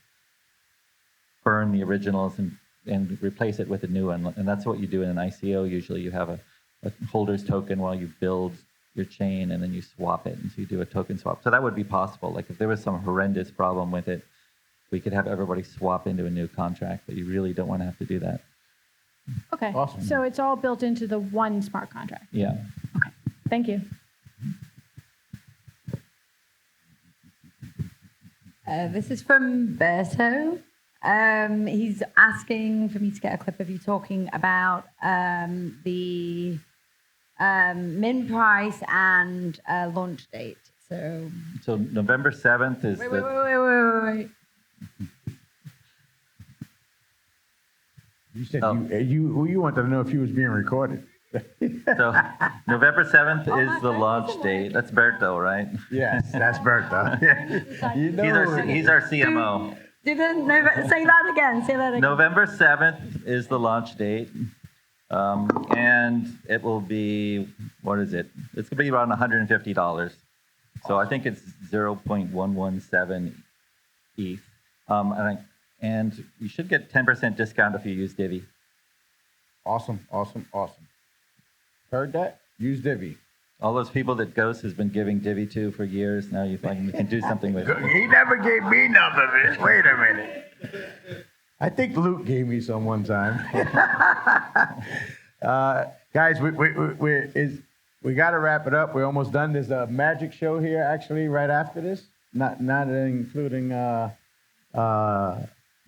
Speaker 2: burn the originals and replace it with a new one. And that's what you do in an ICO. Usually you have a holder's token while you build your chain, and then you swap it. And so you do a token swap. So that would be possible. Like if there was some horrendous problem with it, we could have everybody swap into a new contract, but you really don't want to have to do that.
Speaker 5: Okay.
Speaker 3: Awesome.
Speaker 5: So it's all built into the one smart contract.
Speaker 2: Yeah.
Speaker 5: Okay. Thank you.
Speaker 6: This is from Berto. He's asking for me to get a clip of you talking about the min price and launch date. So
Speaker 2: November 7th is
Speaker 6: wait.
Speaker 3: You said
Speaker 2: Oh.
Speaker 3: you wanted to know if you was being recorded.
Speaker 2: So November 7th is the launch date. That's Berto, right?
Speaker 3: Yes, that's Bertha. You know
Speaker 2: He's our CMO.
Speaker 6: Didn't say that again. Say that again.
Speaker 2: November 7th is the launch date. And it will be, what is it? It's going to be around $150. So I think it's 0.117 ETH. And you should get 10% discount if you use Divi.
Speaker 3: Awesome. Heard that? Use Divi.
Speaker 2: All those people that Ghost has been giving Divi to for years, now you finally can do something with it.
Speaker 1: He never gave me none of it. Wait a minute.
Speaker 3: I think Luke gave me some one time. Guys, we got to wrap it up. We're almost done. There's a magic show here, actually, right after this. Not including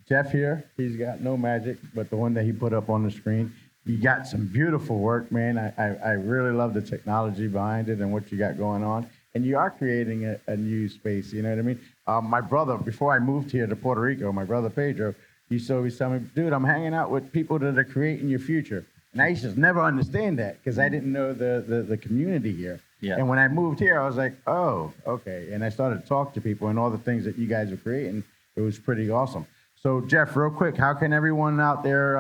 Speaker 3: Jeff here. He's got no magic, but the one that he put up on the screen. You got some beautiful work, man. I really love the technology behind it and what you got going on. And you are creating a new space, you know what I mean? My brother, before I moved here to Puerto Rico, my brother Pedro, he used to always tell me, dude, I'm hanging out with people that are creating your future. And I used to never understand that because I didn't know the community here.
Speaker 2: Yeah.
Speaker 3: And when I moved here, I was like, oh, okay. And I started to talk to people and all the things that you guys are creating. It was pretty awesome. So, Jeff, real quick, how can everyone out there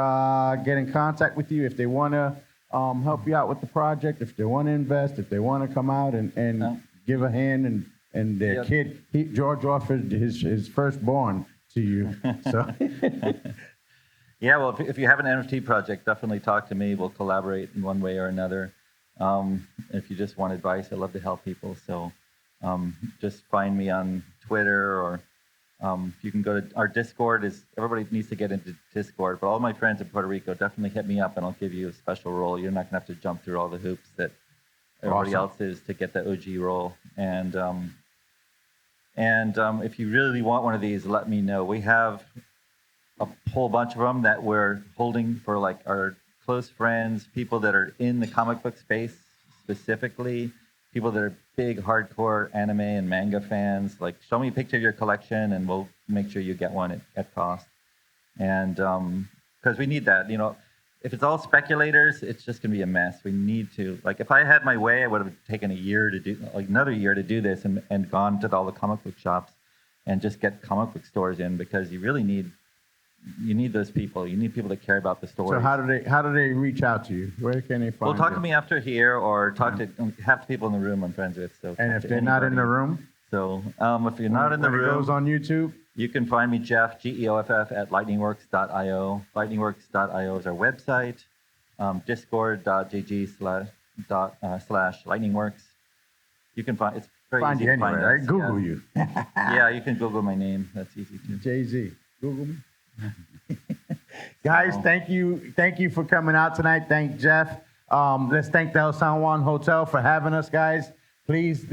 Speaker 3: get in contact with you if they want to help you out with the project, if they want to invest, if they want to come out and give a hand and their kid, George offered his firstborn to you. So,
Speaker 2: yeah, well, if you have an NFT project, definitely talk to me. We'll collaborate in one way or another. If you just want advice, I love to help people. So just find me on Twitter or you can go to our Discord. Everybody needs to get into Discord, but all my friends in Puerto Rico, definitely hit me up and I'll give you a special role. You're not going to have to jump through all the hoops that everybody else is to get the OG role. And if you really want one of these, let me know. We have a whole bunch of them that we're holding for like our close friends, people that are in the comic book space specifically, people that are big hardcore anime and manga fans. Like, show me a picture of your collection and we'll make sure you get one at cost. And because we need that, you know, if it's all speculators, it's just going to be a mess. We need to, like, if I had my way, I would have taken another year to do this and gone to all the comic book shops and just get comic book stores in, because you really need those people. You need people that care about the story.
Speaker 3: So how do they reach out to you? Where can they find you?
Speaker 2: Well, talk to me after here, or talk to half the people in the room I'm friends with. So,
Speaker 3: and if they're not in the room?
Speaker 2: So if you're not in the room,
Speaker 3: it goes on YouTube?
Speaker 2: You can find me, Jeff, Geoff, at lightningworks.io. Lightningworks.io is our website. Discord.gg/lightningworks. You can find, it's very easy to find
Speaker 3: anywhere,
Speaker 2: us.
Speaker 3: right? Google you.
Speaker 2: Yeah, you can Google my name. That's easy too.
Speaker 3: Jay-Z. Google me. Guys, thank you for coming out tonight. Thank Jeff. Let's thank the El San Juan Hotel for having us, guys. Please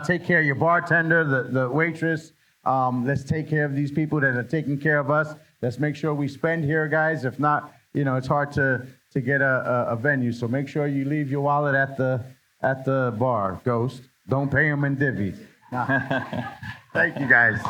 Speaker 3: take care of your bartender, the waitress. Let's take care of these people that are taking care of us. Let's make sure we spend here, guys. If not, you know, it's hard to get a venue. So make sure you leave your wallet at the bar, Ghost. Don't pay them in divvies. Thank you, guys.